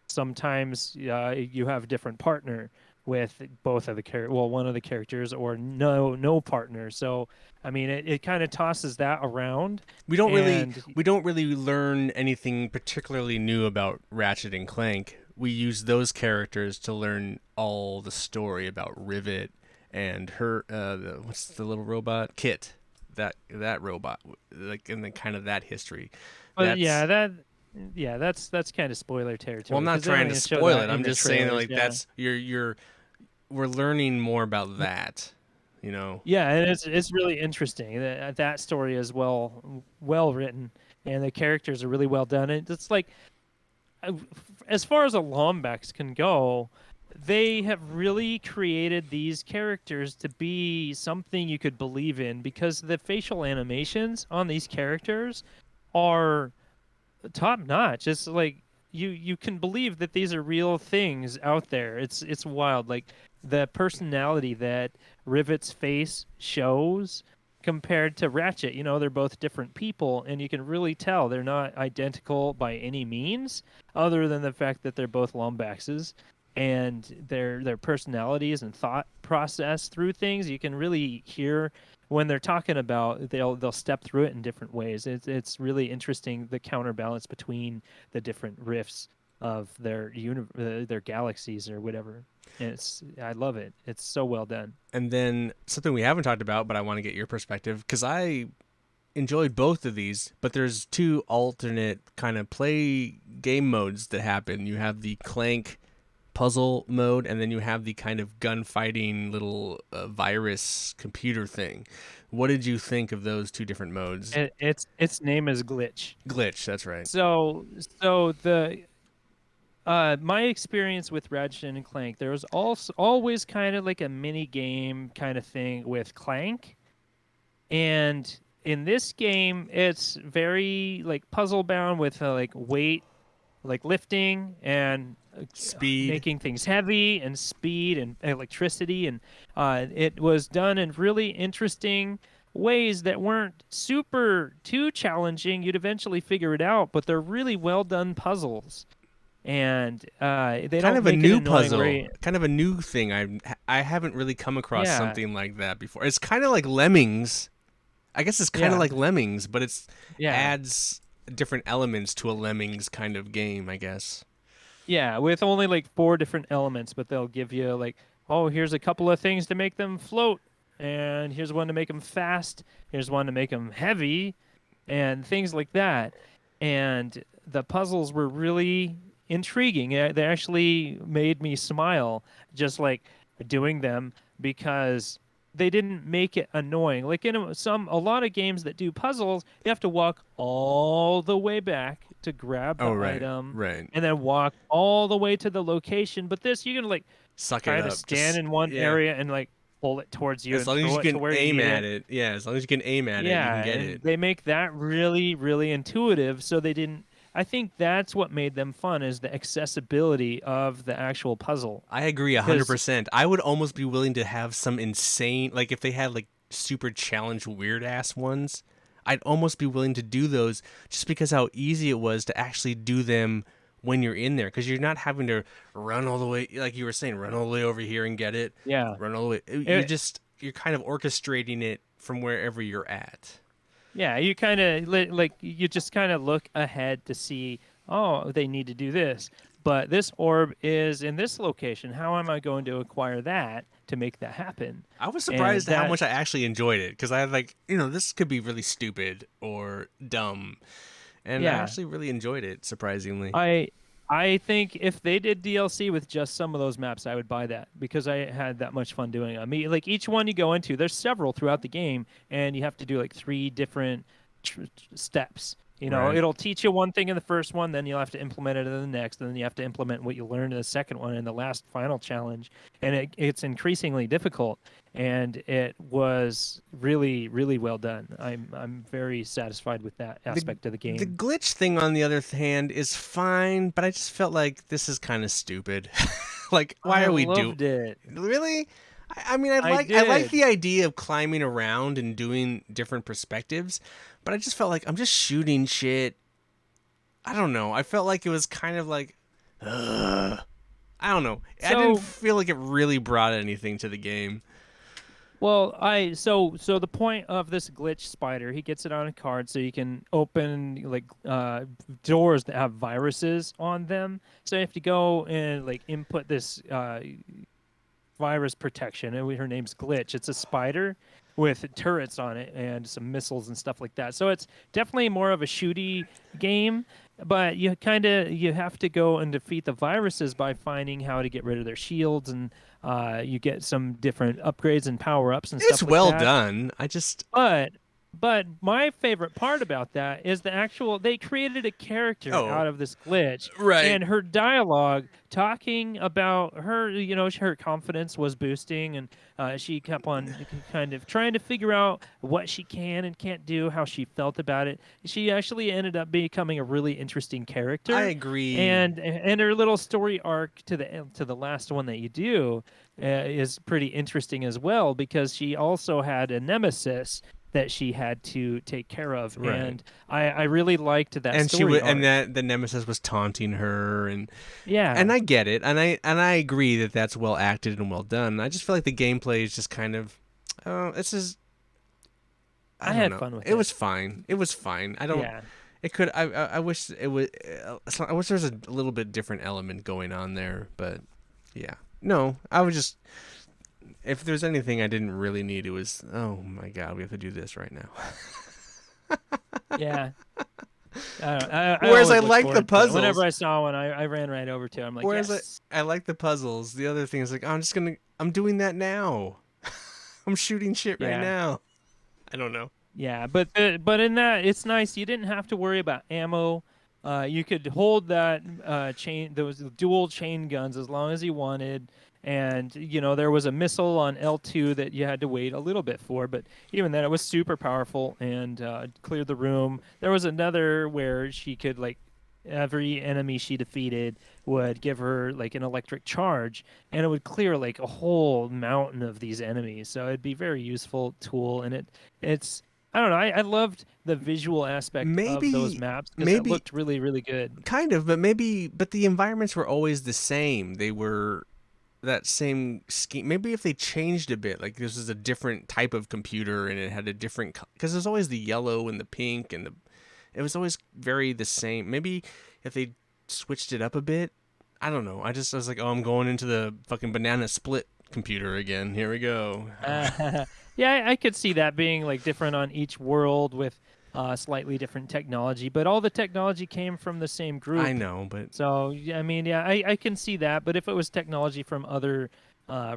sometimes you have a different partner with both of the one of the characters, or no partner. So I mean it kind of tosses that around. We don't really And we don't really learn anything particularly new about Ratchet and Clank. We use those characters to learn all the story about Rivet and her what's the little robot? Kit. That robot, like, and then kind of that history. but That's that's kind of spoiler territory. Well, I'm not 'cause they don't trying to even show spoil that it. in I'm the just saying that, trailers, like, yeah. that's we're learning more about that, Yeah, and it's really interesting. That story is well written, and the characters are really well done. And it's like, uh, as far as a Lombax can go, they have really created these characters to be something you could believe in, because the facial animations on these characters are top notch. It's like you can believe that these are real things out there. It's wild. Like the personality that Rivet's face shows compared to Ratchet. They're both different people, and you can really tell they're not identical by any means, other than the fact that they're both Lombaxes, and their personalities and thought process through things. You can really hear when they're talking about, they'll step through it in different ways. It's really interesting, the counterbalance between the different rifts of their galaxies or whatever. And I love it. It's so well done. And then something we haven't talked about, but I want to get your perspective because I enjoyed both of these, but there's two alternate kind of play game modes that happen. You have the Clank puzzle mode, and then you have the kind of gunfighting little virus computer thing. What did you think of those two different modes? Its name is Glitch. Glitch, that's right. So the my experience with Ratchet and Clank, there was also always kind of like a mini game kind of thing with Clank, and in this game, it's very like puzzle bound with like weight, like lifting and Speed. making things heavy, and speed and electricity, and it was done in really interesting ways that weren't super too challenging. You'd eventually figure it out, but they're really well done puzzles, and they Kind don't of a make it new annoying puzzle, kind of a new thing. I haven't really come across yeah, something like that before. It's kind of like Lemmings. I guess it's kind of yeah, like Lemmings, but it's yeah. adds different elements to a Lemmings kind of game, I guess. Yeah, with only like four different elements, but they'll give you like, oh, here's a couple of things to make them float, and here's one to make them fast, here's one to make them heavy, and things like that. And the puzzles were really intriguing. They actually made me smile just like doing them, because they didn't make it annoying. Like in a lot of games that do puzzles, you have to walk all the way back to grab the Oh, right, item, right. and then walk all the way to the location. But this, you can like Suck it kind of up. stand Just in one yeah. area and like pull it towards you As and long as throw you it to can where you aim need at it. it, yeah. As long as you can aim at it, you Yeah, can get and it. they make that really, really intuitive. So they didn't I think that's what made them fun is the accessibility of the actual puzzle. I agree Because 100%. I would almost be willing to have some insane, like if they had like super challenge weird ass ones, I'd almost be willing to do those just because how easy it was to actually do them when you're in there because you're not having to run all the way like you were saying, run all the way over here and get it, yeah, run all the way. You're kind of orchestrating it from wherever you're at. yeah, you kind of like you just kind of look ahead to see, oh, they need to do this, but this orb is in this location. How am I going to acquire that to make that happen? I was And surprised at how that, much I actually enjoyed it because I had like, this could be really stupid or dumb. And I yeah, actually really enjoyed it, surprisingly. I I think if they did DLC with just some of those maps, I would buy that because I had that much fun doing it. I mean, like each one you go into, there's several throughout the game, and you have to do like three different steps. You know, Right. it'll teach you one thing in the first one, then you'll have to implement it in the next, and then you have to implement what you learned in the second one in the last final challenge, and it's increasingly difficult. And it was really, really well done. I'm very satisfied with that The aspect of the the game. glitch thing on the other hand is fine, but I just felt like this is kind of stupid. Like, why I are we do loved it. really? I mean, I I like did. the idea of climbing around and doing different perspectives, but I just felt like I'm just shooting shit. I don't know. I felt like it was kind of like, ugh. I don't know. I didn't So feel like it really brought anything to the game. Well, so the point of this glitch spider, he gets it on a card so you can open like doors that have viruses on them. So you have to go and like input this virus protection, and her name's Glitch. It's a spider with turrets on it and some missiles and stuff like that. So it's definitely more of a shooty game, but you have to go and defeat the viruses by finding how to get rid of their shields, and you get some different upgrades and power ups and It's stuff like well that. done. I just But but my favorite part about that is the actual they created a character oh out of this glitch, right. and her dialogue talking about her, her confidence was boosting, and she kept on kind of trying to figure out what she can and can't do, how she felt about it. She actually ended up becoming a really interesting I character, agree. and her little story arc to the last one that you do is pretty interesting as well because she also had a nemesis that she had to take care of, Right. and I really liked that And story and arc. that the nemesis was taunting her and Yeah, I get it. And I agree that that's well acted and well done. I just feel like the gameplay is just kind of oh, this is I I don't had know. fun with It it. was fine. It was fine. I don't Yeah, it could I wish it was I wish there was a little bit different element going on there, but yeah. No, I was just if there's anything I didn't really need, it was oh my god, we have to do this right now. yeah. I Whereas I always look like the forward to it. Whenever puzzles. I saw one, I ran right over to it. I'm like, Whereas yes, I like the puzzles. The other thing is like I'm doing that now. I'm shooting shit right yeah. now. I don't know. Yeah, but in that it's nice. You didn't have to worry about ammo. You could hold that those dual chain guns as long as you wanted, and there was a missile on L2 that you had to wait a little bit for, but even then it was super powerful and cleared the room. There was another where she could like every enemy she defeated would give her like an electric charge, and it would clear like a whole mountain of these enemies. So it'd be very useful tool, and it's I don't know. I loved the visual aspect of those Maybe maps because it maybe looked really, really good. kind of, but the environments were always the same. They were that same scheme. Maybe if they changed a bit, like this is a different type of computer and it had a different because there's always the yellow and the pink and the it was always very the same. Maybe if they switched it up a bit, I don't know. I was like, oh, I'm going into the fucking banana split computer again. Here we go. Yeah, I could see that being like different on each world with slightly different technology, but all the technology came from the same I group. know, but So yeah, I mean, yeah, I can see that. But if it was technology from other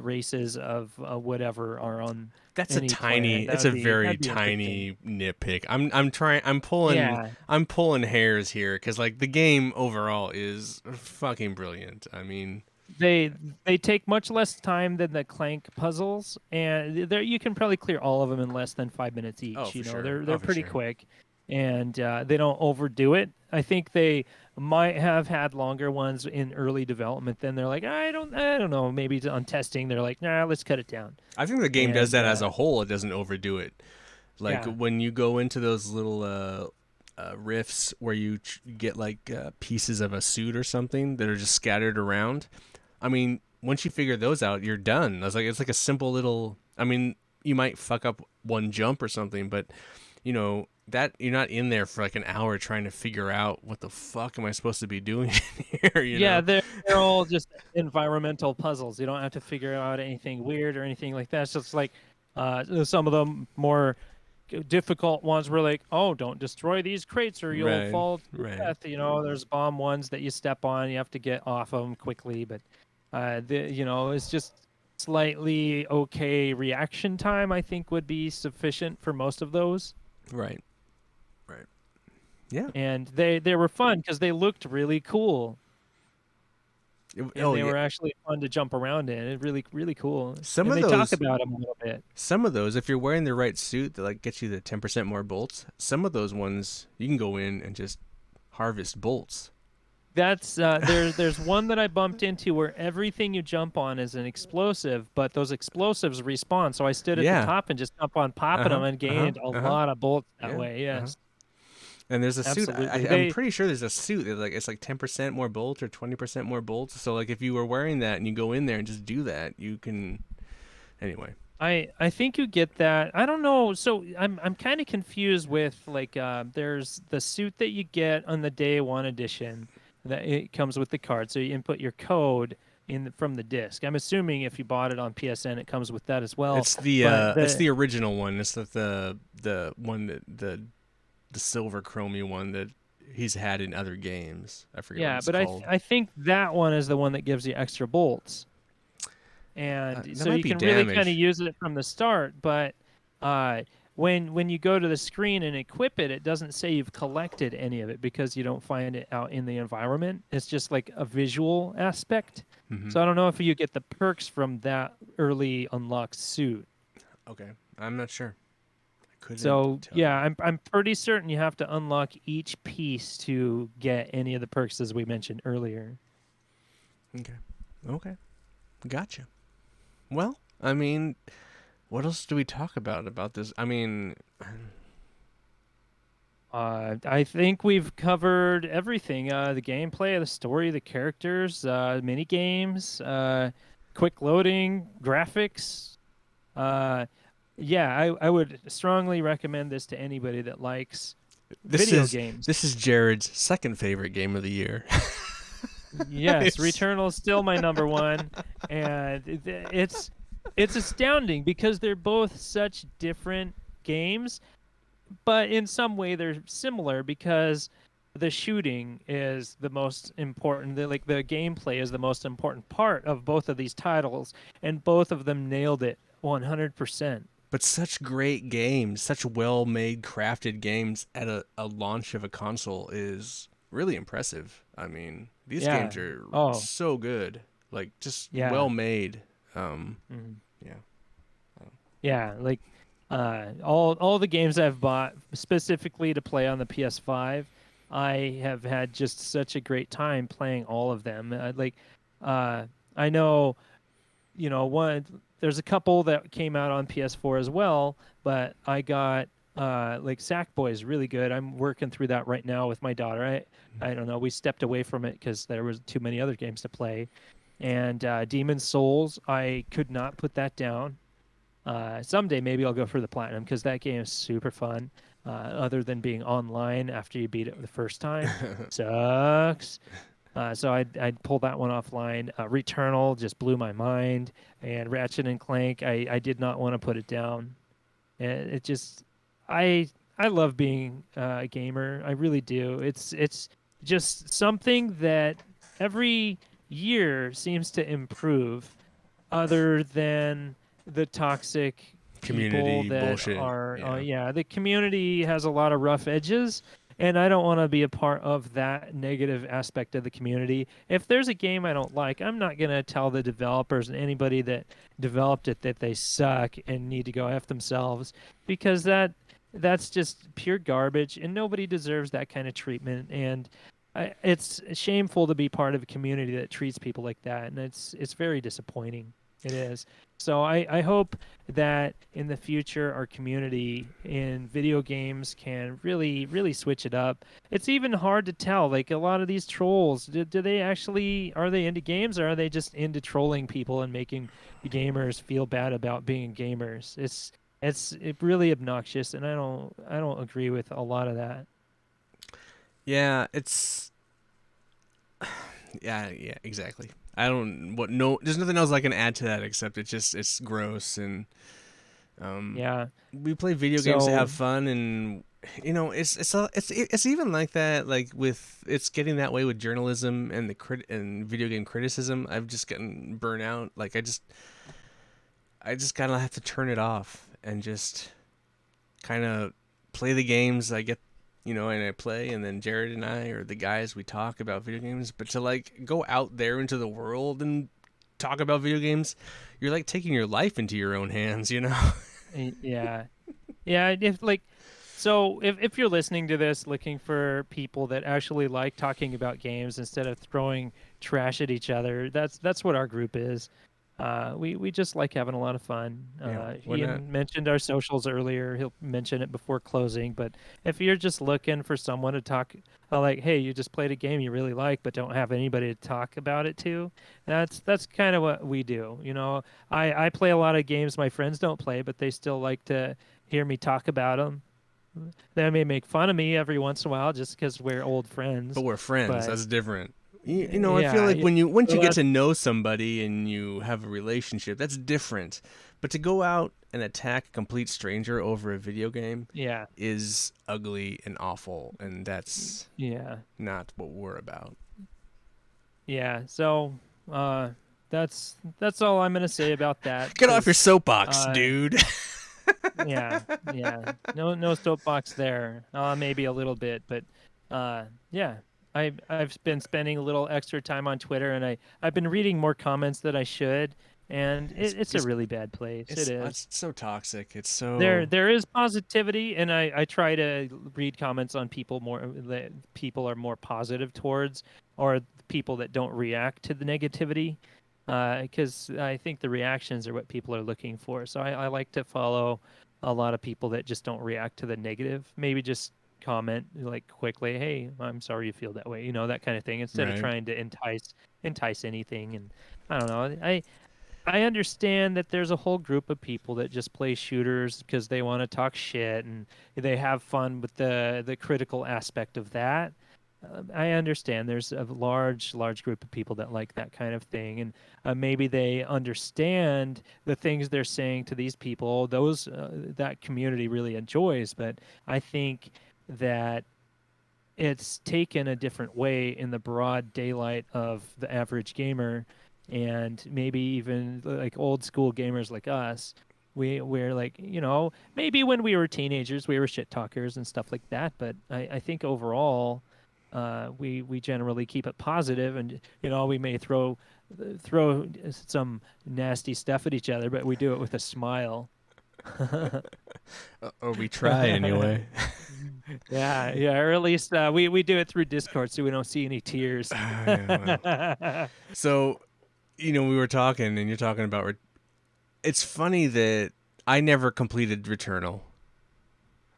races of whatever are on that's a any planet, tiny. It's a very that'd be interesting. tiny nitpick. I'm trying. Yeah, I'm pulling hairs here because like the game overall is fucking brilliant. I mean, they they take much less time than the Clank puzzles, and there you can probably clear all of them in less than 5 minutes oh each. for You know, sure. they're Oh for pretty sure. quick. and they don't overdo it. I think they might have had longer ones in early development. Then they're like, I don't know. Maybe on testing, they're like, nah, let's cut it down. I think the game does And that as a whole. It doesn't overdo it. Like yeah, when you go into those little rifts where you get like pieces of a suit or something that are just scattered around. I mean, once you figure those out, you're done. I was like, it's like a simple little. I mean, you might fuck up one jump or something, but that you're not in there for like an hour trying to figure out what the fuck am I supposed to be doing here. yeah, they're all just environmental puzzles. You don't have to figure out anything weird or anything like that. It's just like some of them more difficult ones were like, oh, don't destroy these crates or you'll Right, fall to your right, death. There's bomb ones that you step on, you have to get off of them quickly, but it's just slightly okay reaction time. I think would be sufficient for most of those, right, right. Yeah. and they were fun because they looked really cool and Oh they yeah. were actually fun to jump around in. It really really cool, Some and of they talk those about them a little bit. Some of those, if you're wearing the right suit that like gets you the 10% more bolts, some of those ones you can go in and just harvest bolts. That's there's one that I bumped into where everything you jump on is an explosive, but those explosives respawn. So I stood at the Yeah. top and just kept on popping them Uh-huh. and Uh-huh. gained a Uh-huh. lot of bullets that Yeah. way. Uh-huh. Yes, And there's a suit. absolutely. I'm They pretty sure there's a suit that like it's like 10% more bolts or 20% more bolts. So like if you were wearing that and you go in there and just do that, you can. Anyway. I think you get that. I don't know. So I'm kind of confused with like there's the suit that you get on the day one edition that it comes with the card. So you input your code from the disc. I'm assuming if you bought it on PSN, it comes with that as well. But It's the the original one. It's the one that the silver chromey one that he's had in other games. I forget what Yeah, it's but called. I think that one is the one that gives you extra bolts, and That so might you be can really kind of damage. use it from the start. But uh, when you go to the screen and equip it, it doesn't say you've collected any of it because you don't find it out in the environment. It's just like a visual aspect. Hmm. So I don't know if you get the perks from that early unlocked suit. Okay, I'm not sure. I couldn't So tell yeah, you. I'm pretty certain you have to unlock each piece to get any of the perks as we mentioned earlier. Okay. Okay. Gotcha. Well, I mean, what else do we talk about this? I mean, I think we've covered everything. The gameplay, the story, the characters, mini games, quick loading, graphics. Uh, yeah, I would strongly recommend this to anybody that likes this video is games. this is Jared's second favorite game of the year. Yes, It's- Returnal is still my number one, and it's astounding because they're both such different games, but in some way they're similar because the shooting is the most important. The gameplay is the most important part of both of these titles, and both of them nailed it 100%. but such great games, such well-made, crafted games at a launch of a console is really impressive. I mean, these Yeah. games are Oh, so good, like just yeah. well made. Mhm. Yeah. Yeah, like all the games I've bought specifically to play on the PS5, I have had just such a great time playing all of them. Uh, I know, one there's a couple that came out on PS4 as well, but I got like Sackboy is really good. I'm working through that right now with my daughter. I don't know. We stepped away from it because there was too many other games to play. And Demon Souls, I could not put that down. Someday maybe I'll go for the platinum because that game is super fun. Other than being online after you beat it the first time, sucks. So I'd pull that one offline. Returnal just blew my mind, and Ratchet and Clank, I did not want to put it down. And it just, I love being a gamer. I really do. It's just something that every year seems to improve, other than the toxic people Community that bullshit. are. Yeah. Yeah, the community has a lot of rough edges, and I don't want to be a part of that negative aspect of the community. If there's a game I don't like, I'm not gonna tell the developers and anybody that developed it that they suck and need to go f themselves, because that's just pure garbage, and nobody deserves that kind of treatment. And it's shameful to be part of a community that treats people like that, and it's very disappointing. It is. So I hope that in the future our community in video games can really switch it up. It's even hard to tell. Like a lot of these trolls, do they actually are they into games, or are they just into trolling people and making gamers feel bad about being gamers? It's really obnoxious, and I don't agree with a lot of that. Yeah, it's yeah, exactly. I don't what no. There's nothing else I can add to that except it's gross and um. Yeah. We play video games to So have fun, and it's even like that. Like with it's getting that way with journalism and the and video game criticism. I've just gotten burnt out. Like I just kind of have to turn it off and just kind of play the games I get, and I play, and then Jarrod and I are the guys we talk about video games. But to like go out there into the world and talk about video games, you're like taking your life into your own hands, you know? yeah. Yeah, if you're listening to this looking for people that actually like talking about games instead of throwing trash at each other, that's what our group is. We just like having a lot of fun. Yeah, we're not. Ian mentioned our socials earlier. He'll mention it before closing. But if you're just looking for someone to talk, like, hey, you just played a game you really like, but don't have anybody to talk about it to, that's kind of what we do. I play a lot of games my friends don't play, but they still like to hear me talk about them. They may make fun of me every once in a while just because we're old friends. But we're friends. But That's different. I feel yeah, like when you once so you get to know somebody and you have a relationship, that's different. But to go out and attack a complete stranger over a video game yeah, is ugly and awful, and that's yeah. not what we're about. Yeah, so that's all I'm gonna say about that. Get off your 'Cause, soapbox, uh, dude. yeah, yeah, no soapbox there. Maybe a little bit, but yeah, I've been spending a little extra time on Twitter, and I've been reading more comments than I should, and it's it's a it's really bad place. It is. it's so toxic. It's There so there is positivity, and I try to read comments on people more that people are more positive towards, or people that don't react to the negativity, because I think the reactions are what people are looking for. So I like to follow a lot of people that just don't react to the negative. Maybe just comment like quickly, "Hey, I'm sorry you feel that way," that kind of thing, instead of right. trying to entice anything. And I don't know. I understand that there's a whole group of people that just play shooters because they want to talk shit and they have fun with the critical aspect of that. I understand there's a large group of people that like that kind of thing, and maybe they understand the things they're saying to these people. Those that community really enjoys, but I think that it's taken a different way in the broad daylight of the average gamer, and maybe even like old school gamers like us. We're like, maybe when we were teenagers we were shit talkers and stuff like that, but I think overall we generally keep it positive, and we may throw some nasty stuff at each other, but we do it with a smile. Or we try anyway. Yeah, or at least we do it through Discord, so we don't see any tears. Yeah, well. So, we were talking, and you're talking about. It's funny that I never completed Returnal,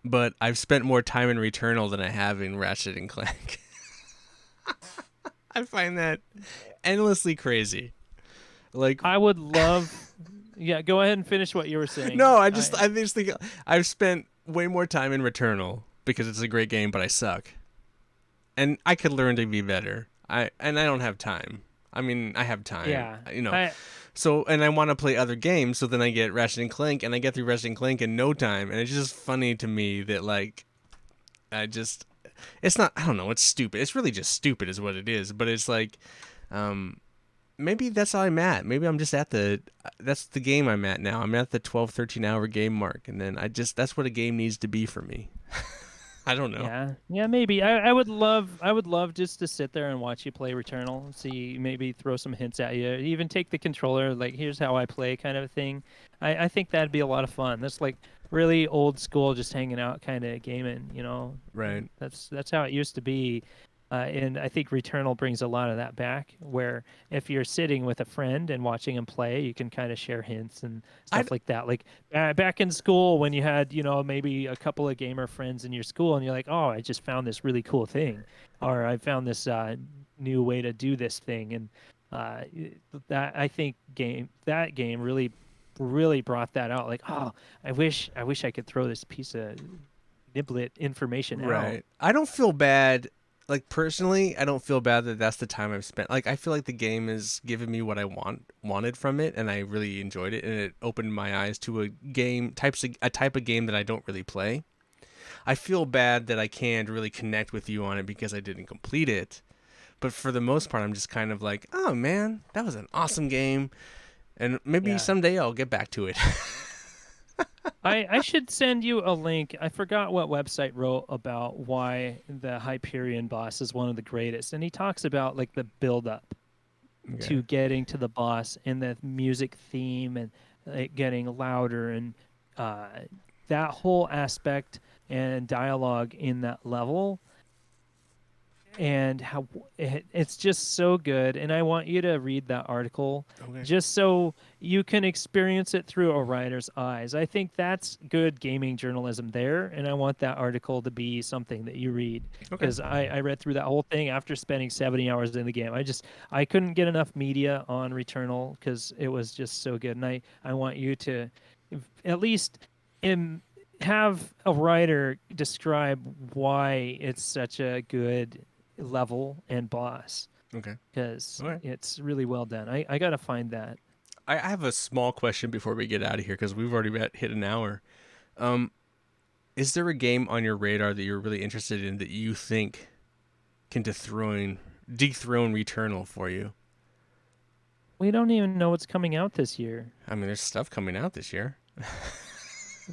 but I've spent more time in Returnal than I have in Ratchet and Clank. I find that endlessly crazy. Like, I would love. Yeah, go ahead and finish what you were saying. no, I just think I've spent way more time in Returnal because it's a great game, but I suck, and I could learn to be better. I don't have time. I mean, I have time. Yeah, So, and I want to play other games, so then I get Ratchet and Clank, and I get through Ratchet and Clank in no time, and it's just funny to me that like, it's not. I don't know. It's stupid. It's really just stupid, is what it is. But it's like, maybe that's how I'm at. Maybe I'm just at that's the game I'm at now. I'm at the 12, 13 hour game mark, and then that's what a game needs to be for me. I don't know. Yeah, maybe. I would love just to sit there and watch you play Returnal, see, maybe throw some hints at you, even take the controller, like, here's how I play kind of a thing. I think that'd be a lot of fun. That's like really old school, just hanging out, kind of gaming. You know, Right. and that's how it used to be. And I think Returnal brings a lot of that back, where if you're sitting with a friend and watching him play, you can kind of share hints and I stuff like that. Like back in school, when you had, maybe a couple of gamer friends in your school, and you're like, "Oh, I just found this really cool thing," or "I found this new way to do this thing," and that I think that game really brought that out. Like, oh, I wish I could throw this piece of niblet information out. Right. I don't feel bad. Like personally, I don't feel bad that that's the time I've spent. Like I feel like the game has given me what I wanted from it, and I really enjoyed it, and it opened my eyes to a type of game that I don't really play. I feel bad that I can't really connect with you on it because I didn't complete it. But for the most part, I'm just kind of like, oh man, that was an awesome game, and maybe Yeah. someday I'll get back to it. I should send you a link. I forgot what website wrote about why the Hyperion boss is one of the greatest, and he talks about like the build up Okay. to getting to the boss and the music theme and it getting louder and uh, that whole aspect and dialogue in that level and how it's just so good. And I want you to read that article Okay. just so you can experience it through a writer's eyes. I think that's good gaming journalism there, and I want that article to be something that you read, Okay. because I read through that whole thing after spending 70 hours in the game. I couldn't get enough media on Returnal because it was just so good, and I want you to at least im have a writer describe why it's such a good level and boss, Okay. because Okay. it's really well done. I gotta find that. I have a small question before we get out of here because we've already hit an hour. Um, is there a game on your radar that you're really interested in that you think can dethrone Returnal for you? We don't even know what's coming out this year. I mean, there's stuff coming out this year.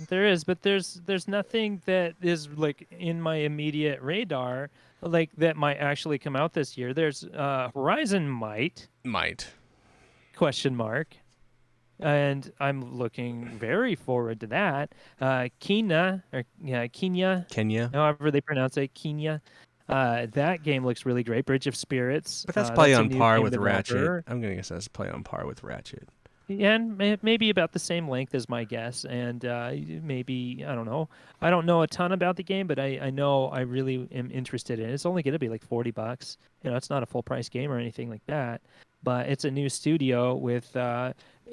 There is, but there's nothing that is like in my immediate radar, like that might actually come out this year. There's Horizon might Might. question mark, and I'm looking very forward to that. Kena or yeah, Kenya, Kenya. however they pronounce it, Kenya. That game looks really great. Bridge of Spirits. But that's probably That's a on new par game with Ratchet. developer. I'm going to guess that's probably on par with Ratchet. Yeah, and maybe about the same length as my guess, and maybe I don't know. I don't know a ton about the game, but I know I really am interested in it. It's only going to be like $40. It's not a full price game or anything like that, but it's a new studio with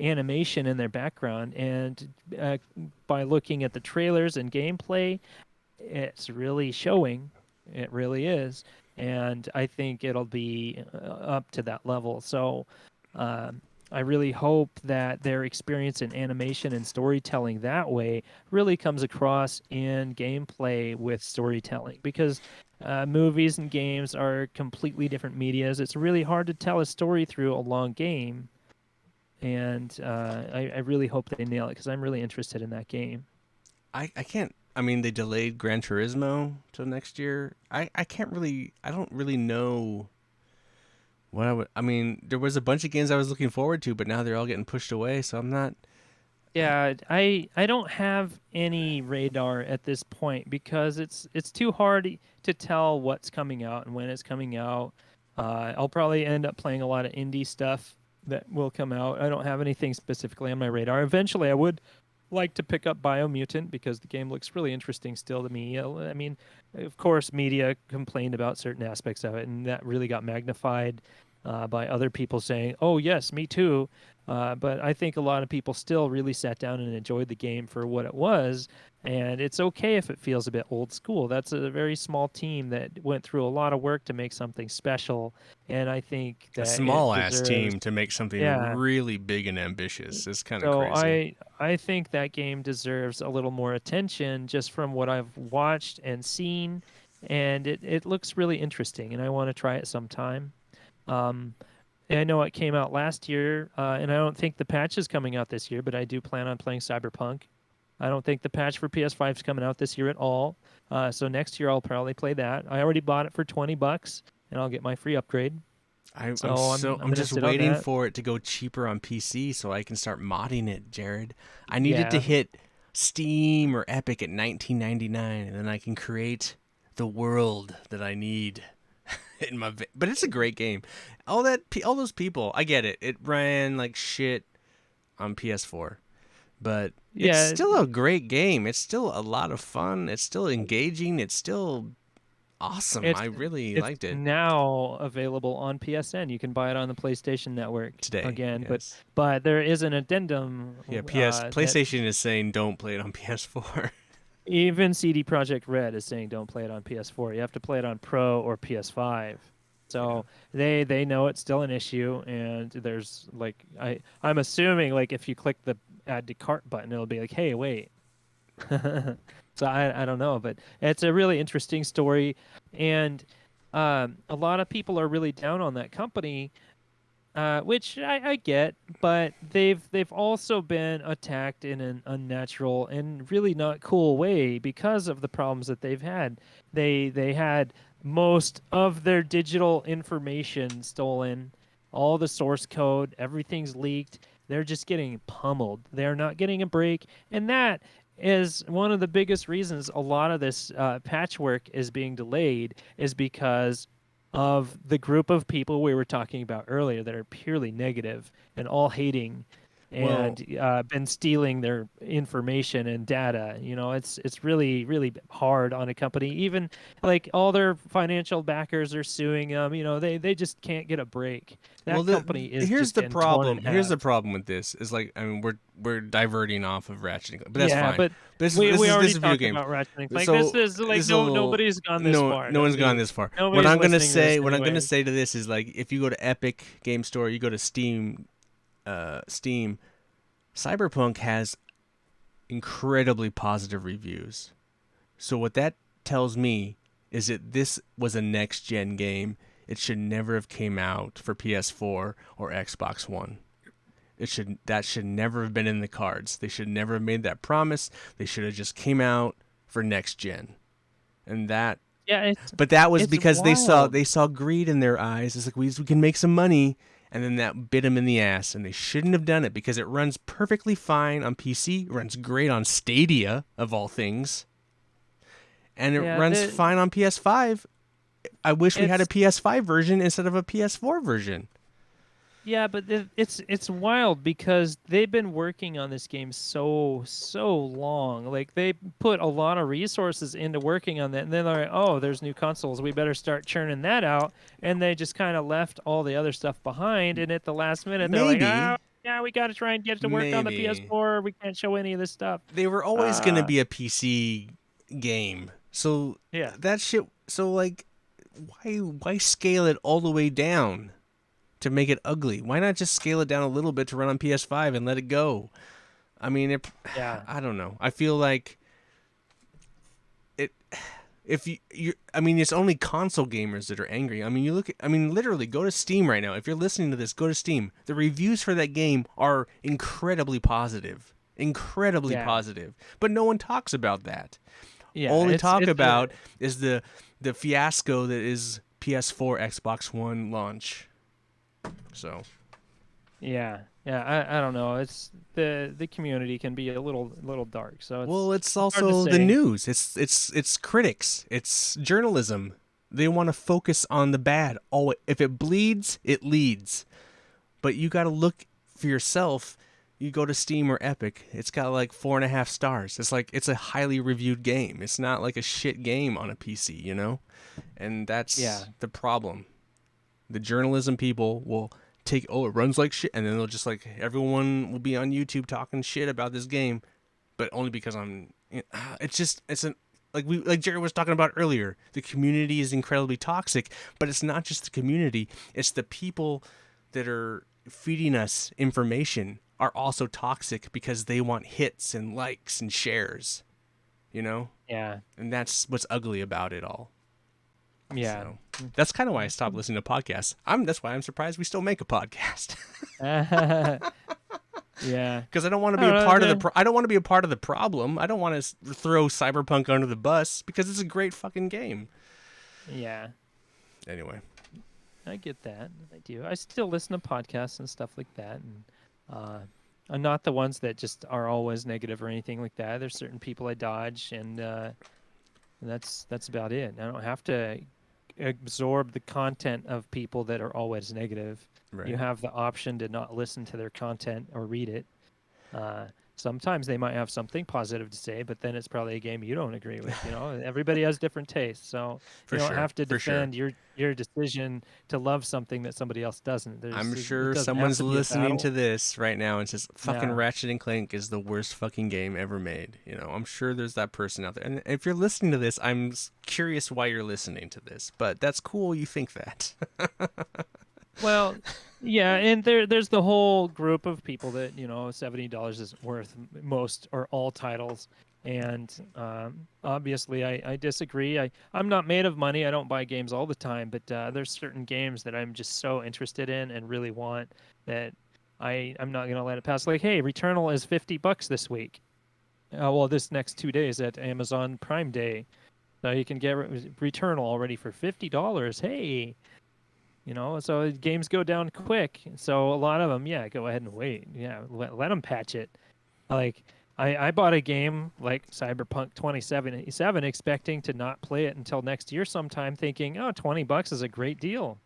animation in their background, and by looking at the trailers and gameplay, it's really showing. It really is, and I think it'll be up to that level. So. Um, I really hope that their experience in animation and storytelling that way really comes across in gameplay with storytelling, because movies and games are completely different medias. It's really hard to tell a story through a long game, and I really hope they nail it because I'm really interested in that game. I can't. I mean, they delayed Gran Turismo till next year. I can't really. I don't really know what I would. I mean, there was a bunch of games I was looking forward to, but now they're all getting pushed away. So I'm not. Yeah, I don't have any radar at this point because it's too hard to tell what's coming out and when it's coming out. I'll probably end up playing a lot of indie stuff that will come out. I don't have anything specifically on my radar. Eventually, I would like to pick up Biomutant because the game looks really interesting still to me. I mean, of course, media complained about certain aspects of it, and that really got magnified by other people saying, "Oh, yes, me too." But I think a lot of people still really sat down and enjoyed the game for what it was, and it's okay if it feels a bit old school. That's a very small team that went through a lot of work to make something special, and I think A that it small ass deserves. team to make something Yeah, really big and ambitious. It's kind of so crazy. I think that game deserves a little more attention just from what I've watched and seen, and it looks really interesting, and I want to try it sometime. Um, and I know it came out last year, and I don't think the patch is coming out this year, but I do plan on playing Cyberpunk. I don't think the patch for PS5 is coming out this year at all. So next year I'll probably play that. I already bought it for $20, and I'll get my free upgrade. So I'm I'm gonna just sit on waiting that. for it to go cheaper on PC so I can start modding it, Jared. I needed to Yeah, hit Steam or Epic at $19.99, and then I can create the world that I need in my. But it's a great game. All those people, I get it. It ran like shit on PS4, but it's Yeah, still a great game. It's still a lot of fun. It's still engaging. It's still awesome. it's I really it's liked it now available on PSN. You can buy it on the PlayStation Network today. again, Yes. but there is an addendum Yeah. that PlayStation is saying don't play it on PS4. even CD Projekt Red is saying don't play it on PS4. You have to play it on Pro or PS5. So they know it's still an issue, and there's like I'm assuming like if you click the add to cart button, it'll be like, hey, wait. So I don't know, but it's a really interesting story, and a lot of people are really down on that company, which I get, but they've also been attacked in an unnatural and really not cool way because of the problems that they've had. They had most of their digital information stolen, all the source code, everything's leaked. They're just getting pummeled. They're not getting a break, and that is one of the biggest reasons a lot of this patchwork is being delayed is because of the group of people we were talking about earlier that are purely negative and all hating Well, and been stealing their information and data. You know, it's really really hard on a company. Even like all their financial backers are suing them. You know, they just can't get a break. Well, That company is here's just the getting torn in problem. Here's half. the problem with this is like I mean we're diverting off of Ratchet and Clank, but that's Yeah, fine. but This we this we is this already is video talked games. about Ratchet and Clank. This So is like this is a little nobody's gone this far. no one's gone this far. What Nobody's I'm gonna listening to this say what I'm gonna anyway. say to this is like if you go to Epic Game Store, you go to Steam, Cyberpunk has incredibly positive reviews. So what that tells me is that this was a next gen game. It should never have came out for PS4 or Xbox One. That should never have been in the cards. They should never have made that promise. They should have just came out for next gen. And that Yeah, but that was it's because wild. they saw greed in their eyes. It's like we can make some money, and then that bit them in the ass. And they shouldn't have done it because it runs perfectly fine on PC. It runs great on Stadia of all things, and it Yeah, runs fine on PS5. I wish we had a it's PS5 version instead of a PS4 version. yeah, but it's wild because they've been working on this game so long. Like they put a lot of resources into working on that, and then they're like, oh, there's new consoles. We better start churning that out. And they just kind of left all the other stuff behind. And at the last minute, they're like, oh, Maybe, yeah, we got to try and get it to work on the maybe PS4. We can't show any of this stuff. they were always going to Uh, be a PC game. So yeah. that shit. So like, why scale it all the way down to make it ugly? Why not just scale it down a little bit to run on PS5 and let it go? I mean, Yeah. I don't know. I feel like it. If I mean, it's only console gamers that are angry. I mean, literally, go to Steam right now. If you're listening to this, go to Steam. The reviews for that game are incredibly positive, incredibly Yeah. positive. But no one talks about that. Yeah. All they talk It's about is the fiasco that is PS4, Xbox One launch. So yeah. Yeah. I don't know. It's the community can be a little dark. So well, it's hard to also the say. news. It's critics. It's journalism. They want to focus on the bad. Oh, if it bleeds, it leads. But you got to look for yourself. You go to Steam or Epic. It's got like 4.5 stars. It's a highly reviewed game. It's not like a shit game on a PC, you know. And that's Yeah. the problem. The journalism people will take, oh, it runs like shit, and then they'll just like everyone will be on YouTube talking shit about this game, but only because it's an like Jerry was talking about earlier. The community is incredibly toxic, but it's not just the community; it's the people that are feeding us information are also toxic because they want hits and likes and shares, you know, Yeah. and that's what's ugly about it all. Yeah. So that's kind of why I stopped listening to podcasts. That's why I'm surprised we still make a podcast. Yeah. Because I don't want to I be don't a know, part of I don't want to be a part of the problem. I don't want to throw Cyberpunk under the bus because it's a great fucking game. Yeah. Anyway, I get that. I do. I still listen to podcasts and stuff like that, and not the ones that just are always negative or anything like that. There's certain people I dodge, and that's about it. I don't have to absorb the content of people that are always negative. You Right. have the option to not listen to their content or read it. Uh, Sometimes they might have something positive to say, but then it's probably a game you don't agree with. Everybody has different tastes, so For you don't sure. have to For sure. defend your decision to love something that somebody else doesn't. I'm It sure doesn't have someone's to be a listening battle. to this right now and says, "Fucking Yeah. Ratchet and Clank is the worst fucking game ever made." I'm sure there's that person out there. And if you're listening to this, I'm curious why you're listening to this. But that's cool. You think that. Well, yeah, and there's the whole group of people that $70 isn't worth most or all titles, and obviously I disagree. I'm not made of money. I don't buy games all the time, but there's certain games that I'm just so interested in and really want that I'm not gonna let it pass. Like, hey, Returnal is $50 this week. Well, this next 2 days at Amazon Prime Day, so you can get Returnal already for $50. Hey. So games go down quick. So a lot of them, yeah, go ahead and wait. Yeah, let them patch it. Like I bought a game like Cyberpunk 2077 expecting to not play it until next year sometime, thinking, oh, $20 is a great deal.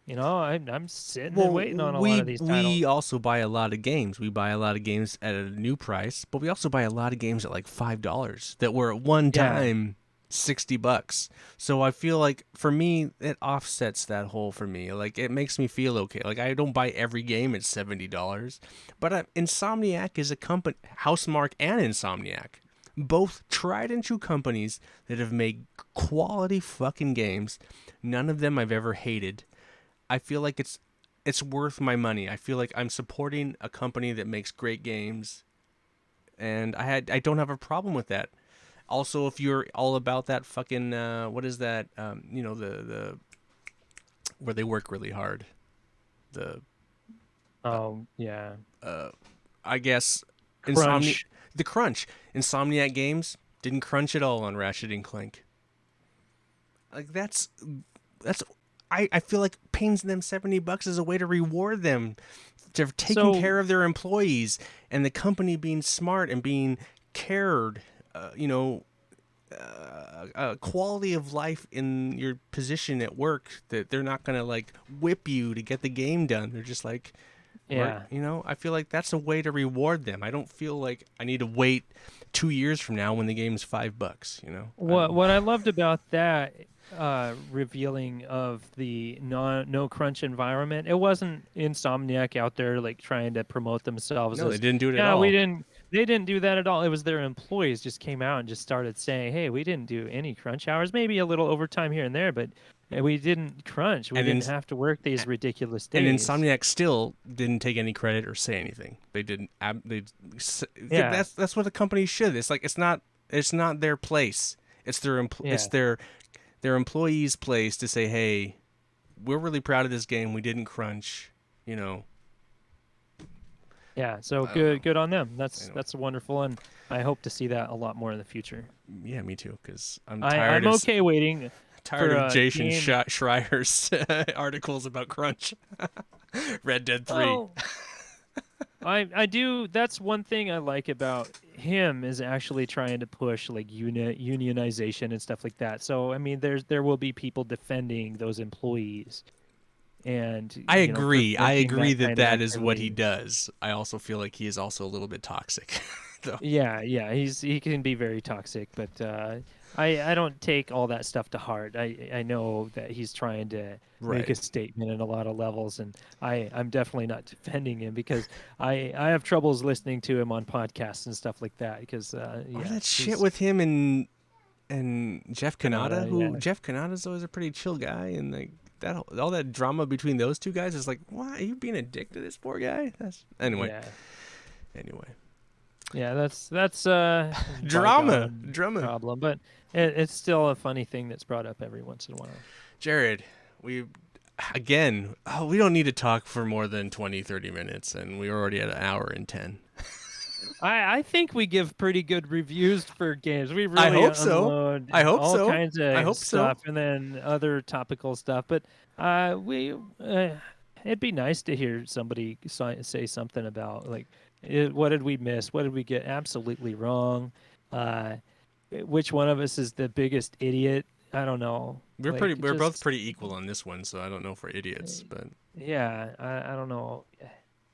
I'm sitting and Well, waiting on a lot of we these titles. we also buy a lot of games. We buy a lot of games at a new price, but we also buy a lot of games at like $5 that were at one Yeah. time $60. So I feel like for me it offsets that whole for me. Like it makes me feel okay. Like I don't buy every game at $70, but Insomniac is a company, Housemarque and Insomniac, both tried and true companies that have made quality fucking games. None of them I've ever hated. I feel like it's worth my money. I feel like I'm supporting a company that makes great games, and I don't have a problem with that. Also, if you're all about that fucking what is that? The where they work really hard. The Oh, yeah. I guess Insomni Crunch. the crunch. Insomniac Games didn't crunch at all on Ratchet and Clank. Like that's I feel like paying them $70 is a way to reward them for taking So care of their employees and the company being smart and being cared. Quality of life in your position at work, that they're not gonna like whip you to get the game done. They're just like, yeah. I feel like that's a way to reward them. I don't feel like I need to wait 2 years from now when the game's $5. I don't. What I loved about that revealing of the no crunch environment, it wasn't Insomniac out there like trying to promote themselves No, they as, didn't do it at yeah, we all. didn't they didn't do that at all. It was their employees just came out and just started saying, hey, we didn't do any crunch hours, maybe a little overtime here and there, but we didn't crunch. We And in, didn't have to work these ridiculous and days. Insomniac still didn't take any credit or say anything. They didn't. Yeah. That's what a company should. It's like it's not their place. It's Yeah. their employees' place to say, hey, we're really proud of this game. We didn't crunch. Yeah, so I don't know. good on them. That's Anyway, that's wonderful, and I hope to see that a lot more in the future. yeah, me too. Because I'm okay waiting tired for of a Jason game. Schreier's articles about crunch. Red Dead 3. Well, I do. That's one thing I like about him is actually trying to push like unionization and stuff like that. So I mean, there will be people defending those employees and I agree. I preventing agree that that kind of that is what he activity. does. I also feel like he is also a little bit toxic, though. Yeah, yeah, he can be very toxic, but I don't take all that stuff to heart. I know that he's trying to make a Right. statement in a lot of levels, and I'm definitely not defending him because I have troubles listening to him on podcasts and stuff like that because Or yeah, that shit he's with him and Jeff Kanata, Canada, yeah, who Jeff Kanata's always a pretty chill guy, and like that all that drama between those two guys is like, why are you being a dick to this poor guy? That's anyway. yeah, Anyway, yeah. That's drama, bygone drama. problem, but it's still a funny thing that's brought up every once in a while. Jared, we again, we don't need to talk for more than 20, 30 minutes, and we're already at an hour and 10. I think we give pretty good reviews for games. We I really hope so. unload I hope all so. kinds I of hope so. stuff and then other topical stuff. But we it'd be nice to hear somebody say something about like, what did we miss? What did we get absolutely wrong? Uh, which one of us is the biggest idiot? I don't know. Like, We're both pretty equal on this one, so I don't know if we're idiots, but yeah, I don't know.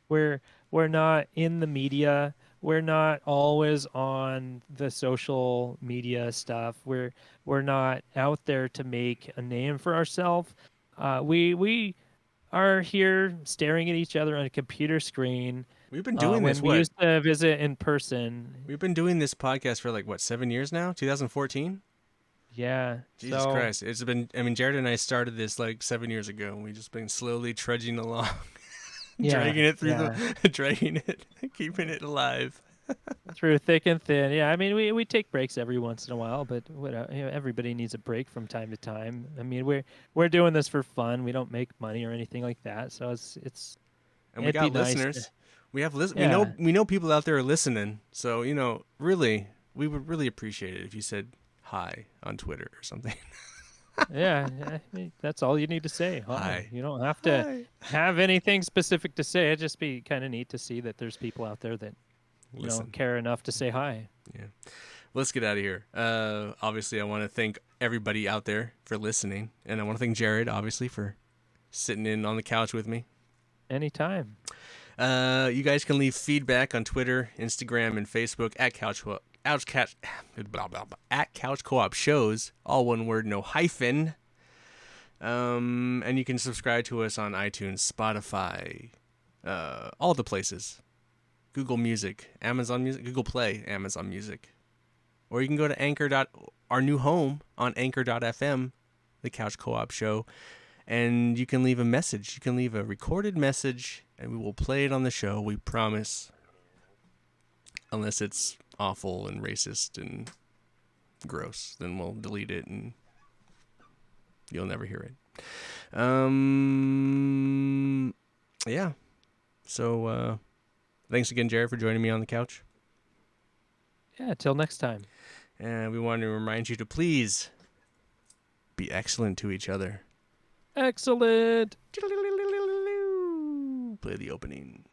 We're we're not in the media. We're not always on the social media stuff. We're not out there to make a name for ourselves. We are here staring at each other on a computer screen. we've been doing When this we what? used to visit in person. We've been doing this podcast for like what, 7 years now? 2014? Yeah. Jesus So Christ. It's been, I mean, Jared and I started this like 7 years ago, and we've just been slowly trudging along, yeah, dragging it through yeah. dragging it, keeping it alive. Through thick and thin. Yeah, I mean, we take breaks every once in a while, but everybody needs a break from time to time. I mean, we're doing this for fun. We don't make money or anything like that, so And we it'd be got nice to, listeners. We have yeah, we know people out there are listening. So, really, we would really appreciate it if you said hi on Twitter or something. yeah. I mean, that's all you need to say. Hi. Hi. You don't have to Hi. have anything specific to say. It'd just be kind of neat to see that there's people out there that Listen. care enough to say hi. Yeah. Let's get out of here. Obviously, I want to thank everybody out there for listening. And I want to thank Jared, obviously, for sitting in on the couch with me. Anytime. You guys can leave feedback on Twitter, Instagram, and Facebook at Couch Co-op Shows, all one word, no hyphen. And you can subscribe to us on iTunes, Spotify, all the places. Google Music, Amazon Music, Google Play, Amazon Music. Or you can go to our new home on Anchor.fm, the Couch Co-op Show, and you can leave a message. You can leave a recorded message, and we will play it on the show, we promise. Unless it's awful and racist and gross, then we'll delete it and you'll never hear it. Yeah. So, thanks again, Jared, for joining me on the couch. Yeah, till next time. And we want to remind you to please be excellent to each other. Excellent. Play the opening.